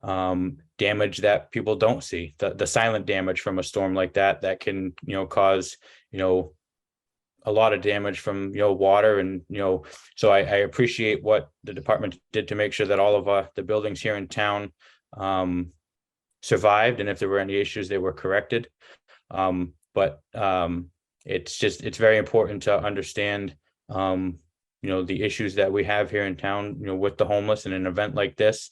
damage that people don't see, the silent damage from a storm like that can cause a lot of damage from water, and so I appreciate what the department did to make sure that all of the buildings here in town survived, and if there were any issues, they were corrected. But it's very important to understand, the issues that we have here in town, with the homeless, and an event like this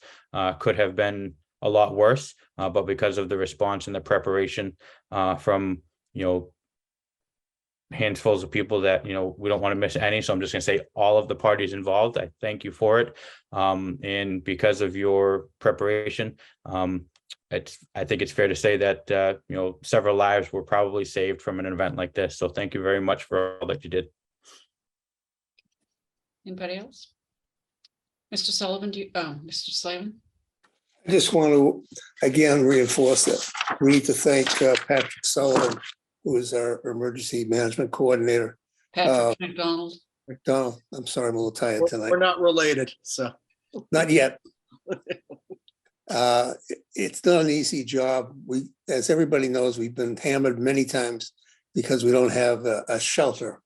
could have been a lot worse. But because of the response and the preparation from, handfuls of people that, we don't want to miss any. So I'm just going to say all of the parties involved, I thank you for it. And because of your preparation, I think it's fair to say that, several lives were probably saved from an event like this. So thank you very much for all that you did. Anybody else? Mr. Sullivan, Mr. Slavin? I just want to again reinforce that we need to thank Patrick Sullivan, who is our emergency management coordinator. Patrick McDonald. McDonald, I'm sorry, I'm a little tired tonight. We're not related, so. Not yet. It's not an easy job. As everybody knows, we've been hammered many times because we don't have a shelter,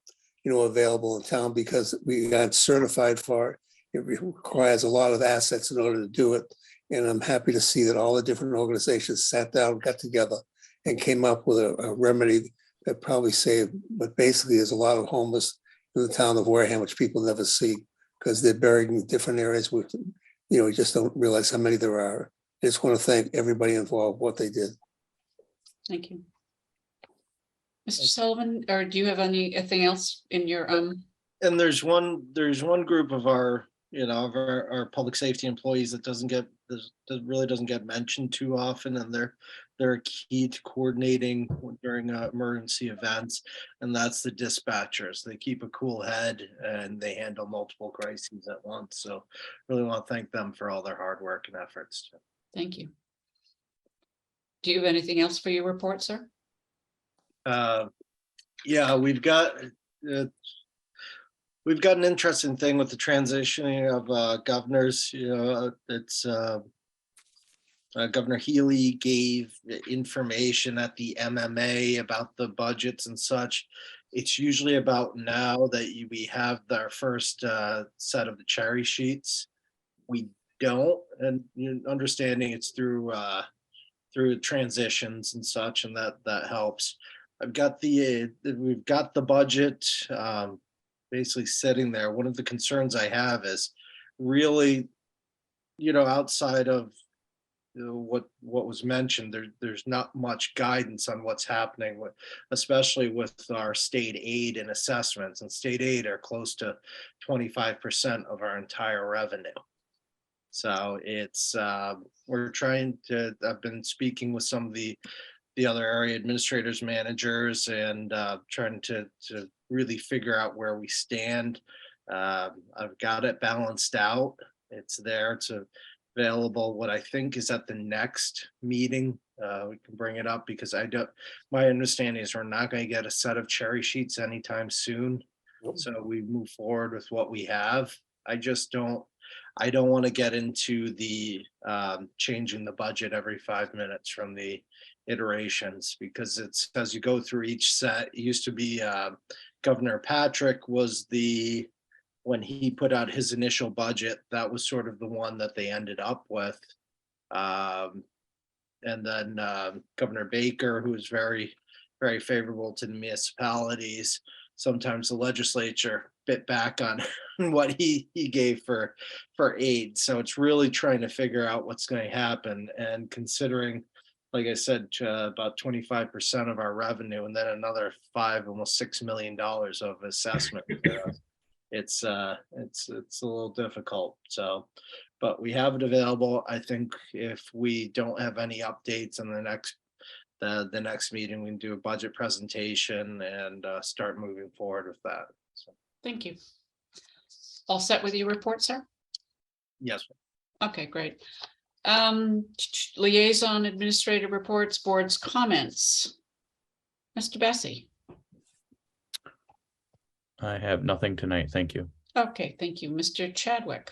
available in town because we got certified for it. It requires a lot of assets in order to do it. And I'm happy to see that all the different organizations sat down, got together, and came up with a remedy that probably saved, but basically there's a lot of homeless in the town of Wareham, which people never see because they're buried in different areas with, we just don't realize how many there are. I just want to thank everybody involved, what they did. Thank you. Mr. Sullivan, or do you have anything else in your And there's one group of our, of our public safety employees that really doesn't get mentioned too often, and they're key to coordinating during emergency events, and that's the dispatchers. They keep a cool head and they handle multiple crises at once. So really want to thank them for all their hard work and efforts. Thank you. Do you have anything else for your report, sir? Yeah, we've got an interesting thing with the transitioning of governors. It's Governor Healy gave information at the MMA about the budgets and such. It's usually about now that we have our first set of the cherry sheets. We don't, and understanding it's through transitions and such, and that helps. We've got the budget basically sitting there. One of the concerns I have is really, outside of what was mentioned, there's not much guidance on what's happening with, especially with our state aid and assessments, and state aid are close to 25% of our entire revenue. So it's we're trying to, I've been speaking with some of the other area administrators, managers, and trying to really figure out where we stand. I've got it balanced out. It's there. It's available. What I think is at the next meeting, we can bring it up, because my understanding is we're not going to get a set of cherry sheets anytime soon. So we move forward with what we have. I don't want to get into the changing the budget every 5 minutes from the iterations, because it's as you go through each set. It used to be Governor Patrick was when he put out his initial budget, that was sort of the one that they ended up with. And then Governor Baker, who was very, very favorable to the municipalities. Sometimes the legislature bit back on what he gave for aid. So it's really trying to figure out what's going to happen, and considering, like I said, about 25% of our revenue, and then another almost $6 million of assessment. It's a little difficult. So, but we have it available. I think if we don't have any updates in the next meeting, we can do a budget presentation and start moving forward with that. So. Thank you. All set with your report, sir? Yes. Okay, great. Liaison administrative reports, boards comments. Mr. Bessie. I have nothing tonight. Thank you. Okay, thank you. Mr. Chadwick.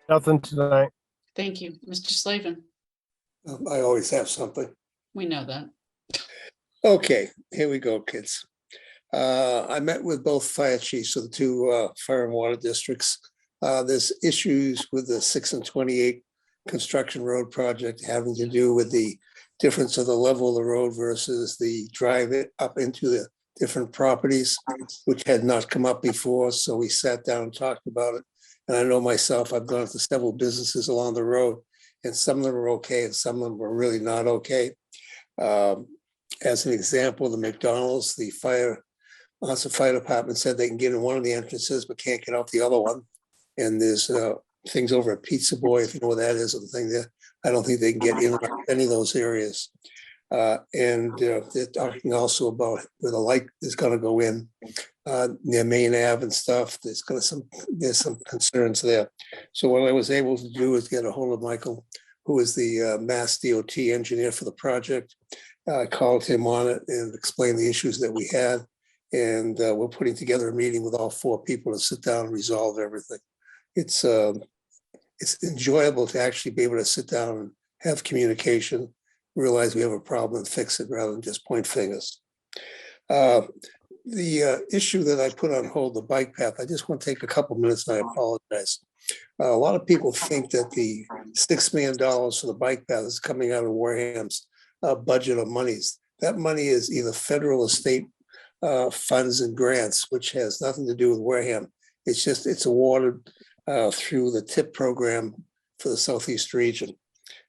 Nothing tonight. Thank you. Mr. Slavin. I always have something. We know that. Okay, here we go, kids. I met with both fire chiefs of the two fire and water districts. There's issues with the 6 and 28 construction road project having to do with the difference of the level of the road versus the drive it up into the different properties, which had not come up before. So we sat down and talked about it. And I know myself, I've gone to several businesses along the road, and some of them are okay and some of them are really not okay. As an example, the McDonald's, the Onset Fire Department said they can get in one of the entrances, but can't get out the other one. And there's things over at Pizza Boy, if you know what that is, or the thing there. I don't think they can get in any of those areas. And they're talking also about where the light is going to go in near Main Ave and stuff. There's some concerns there. So what I was able to do is get a hold of Michael, who is the Mass DOT engineer for the project. I called him on it and explained the issues that we had. And we're putting together a meeting with all 4 people to sit down and resolve everything. It's enjoyable to actually be able to sit down and have communication, realize we have a problem and fix it rather than just point fingers. The issue that I put on hold, the bike path, I just want to take a couple minutes and I apologize. A lot of people think that the $6 million for the bike path is coming out of Wareham's budget of monies. That money is either federal or state funds and grants, which has nothing to do with Wareham. It's awarded through the TIP program for the Southeast region.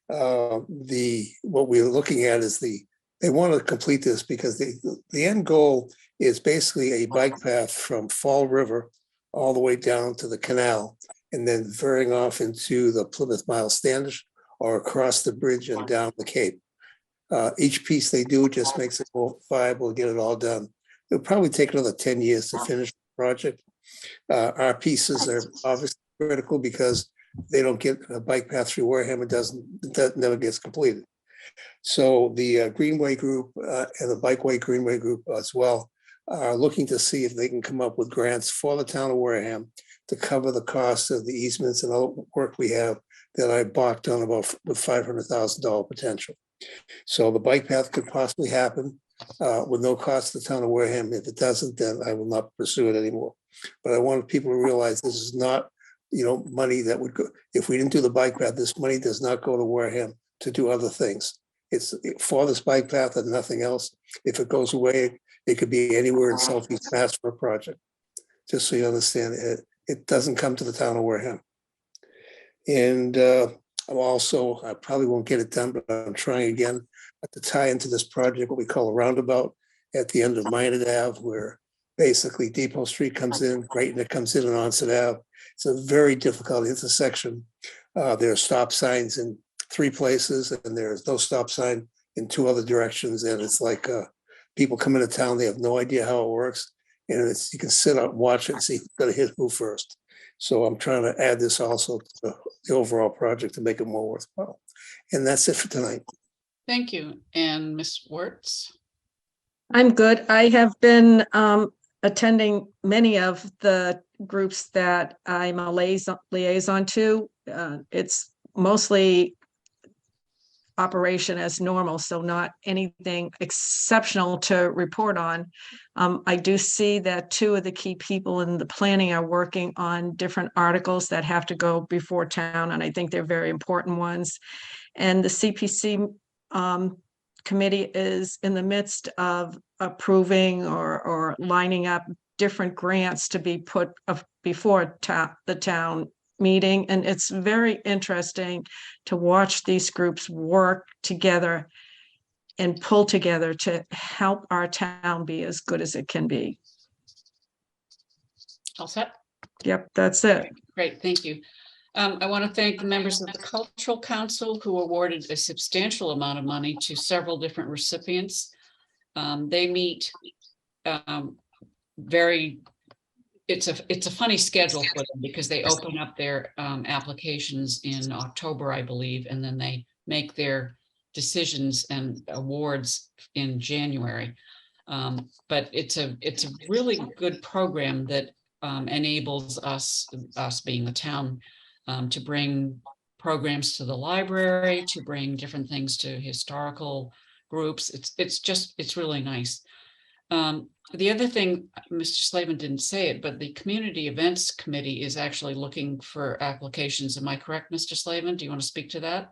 What we're looking at is they want to complete this because the end goal is basically a bike path from Fall River all the way down to the canal and then veering off into the Plymouth Miles Standish or across the bridge and down the Cape. Each piece they do just makes it more viable to get it all done. It'll probably take another 10 years to finish the project. Our pieces are obviously critical because they don't get a bike path through Wareham. That never gets completed. So the Greenway Group and the Bikeway Greenway Group as well are looking to see if they can come up with grants for the town of Wareham to cover the cost of the easements and other work we have that I balked on about with $500,000 potential. So the bike path could possibly happen with no cost to the town of Wareham. If it doesn't, then I will not pursue it anymore. But I want people to realize this is not, money that would go, if we didn't do the bike path, this money does not go to Wareham to do other things. It's for this bike path and nothing else. If it goes away, it could be anywhere in Southeast Mass for a project. Just so you understand, it doesn't come to the town of Wareham. And I probably won't get it done, but I'm trying again to tie into this project, what we call a roundabout at the end of Minot Ave, where basically Depot Street comes in, Greatner comes in on Onset Ave. It's a very difficult intersection. There are stop signs in 3 places and there's no stop sign in 2 other directions. And it's like people come into town, they have no idea how it works. And you can sit out and watch it and see who's gonna hit who first. So I'm trying to add this also to the overall project to make it more worthwhile. And that's it for tonight. Thank you. And Ms. Wertz? I'm good. I have been attending many of the groups that I'm a liaison to. It's mostly operation as normal, so not anything exceptional to report on. I do see that 2 of the key people in the planning are working on different articles that have to go before town, and I think they're very important ones. And the CPC committee is in the midst of approving or lining up different grants to be put before the town meeting. And it's very interesting to watch these groups work together and pull together to help our town be as good as it can be. All set? Yep, that's it. Great, thank you. I want to thank the members of the Cultural Council who awarded a substantial amount of money to several different recipients. They meet it's a funny schedule for them because they open up their applications in October, I believe, and then they make their decisions and awards in January. But it's a really good program that enables us being the town, to bring programs to the library, to bring different things to historical groups. It's really nice. The other thing, Mr. Slavin didn't say it, but the Community Events Committee is actually looking for applications. Am I correct, Mr. Slavin? Do you want to speak to that?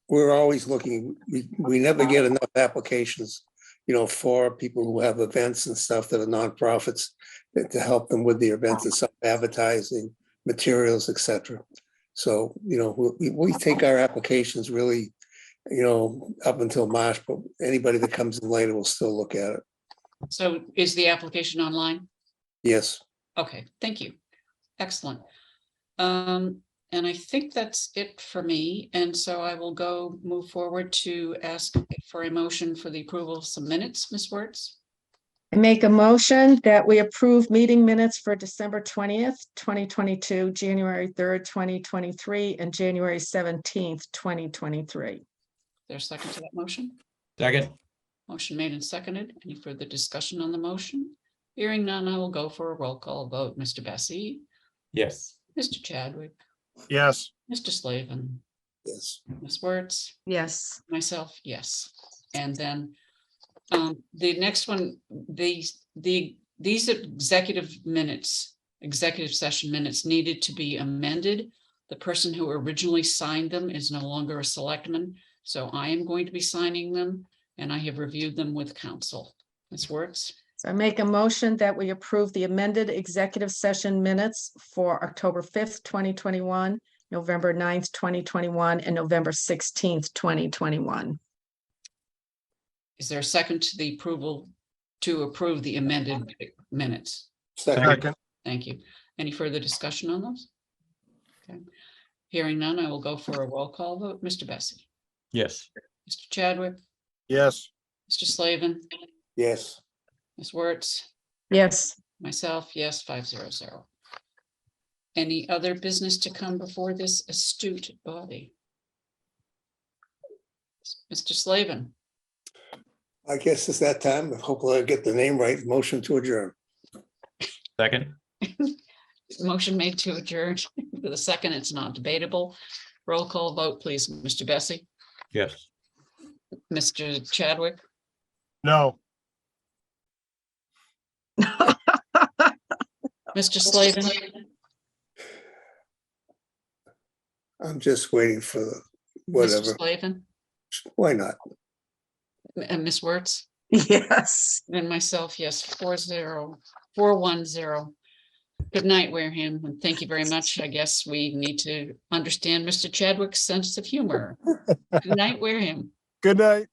We're always looking, we never get enough applications, for people who have events and stuff that are nonprofits to help them with the events and some advertising, materials, etc. So, we take our applications really, up until March, but anybody that comes in later will still look at it. So is the application online? Yes. Okay, thank you. Excellent. And I think that's it for me. And so I will move forward to ask for a motion for the approval of some minutes, Ms. Wertz. I make a motion that we approve meeting minutes for December 20th, 2022, January 3rd, 2023, and January 17th, 2023. There's a second to that motion? Second. Motion made and seconded. Any further discussion on the motion? Hearing none, I will go for a roll call vote. Mr. Bessie, Yes. Mr. Chadwick, Yes. Mr. Slavin, Yes. Ms. Wertz, Yes. myself, yes. And then the next one, these executive session minutes needed to be amended. The person who originally signed them is no longer a selectman, so I am going to be signing them, and I have reviewed them with counsel. Ms. Wertz. So I make a motion that we approve the amended executive session minutes for October 5th, 2021, November 9th, 2021, and November 16th, 2021. Is there a second to the approval to approve the amended minutes? Second. Thank you. Any further discussion on those? Okay. Hearing none, I will go for a roll call vote. Mr. Bessie, Yes. Mr. Chadwick, Yes. Mr. Slavin, Yes. Ms. Wertz, Yes. myself, yes, 500. Any other business to come before this astute body? Mr. Slavin, I guess it's that time. Hopefully I get the name right. Motion to adjourn. Second. motion made to adjourn. For the second, it's not debatable. Roll call vote, please. Mr. Bessie, Yes. Mr. Chadwick, No. Mr. Slavin, I'm just waiting for Mr. whatever. Slavin, Why not? and Ms. Wertz, Yes. and myself, yes, 410. Good night, Wareham, and thank you very much. I guess we need to understand Mr. Chadwick's sense of humor. Good night, Wareham. Good night.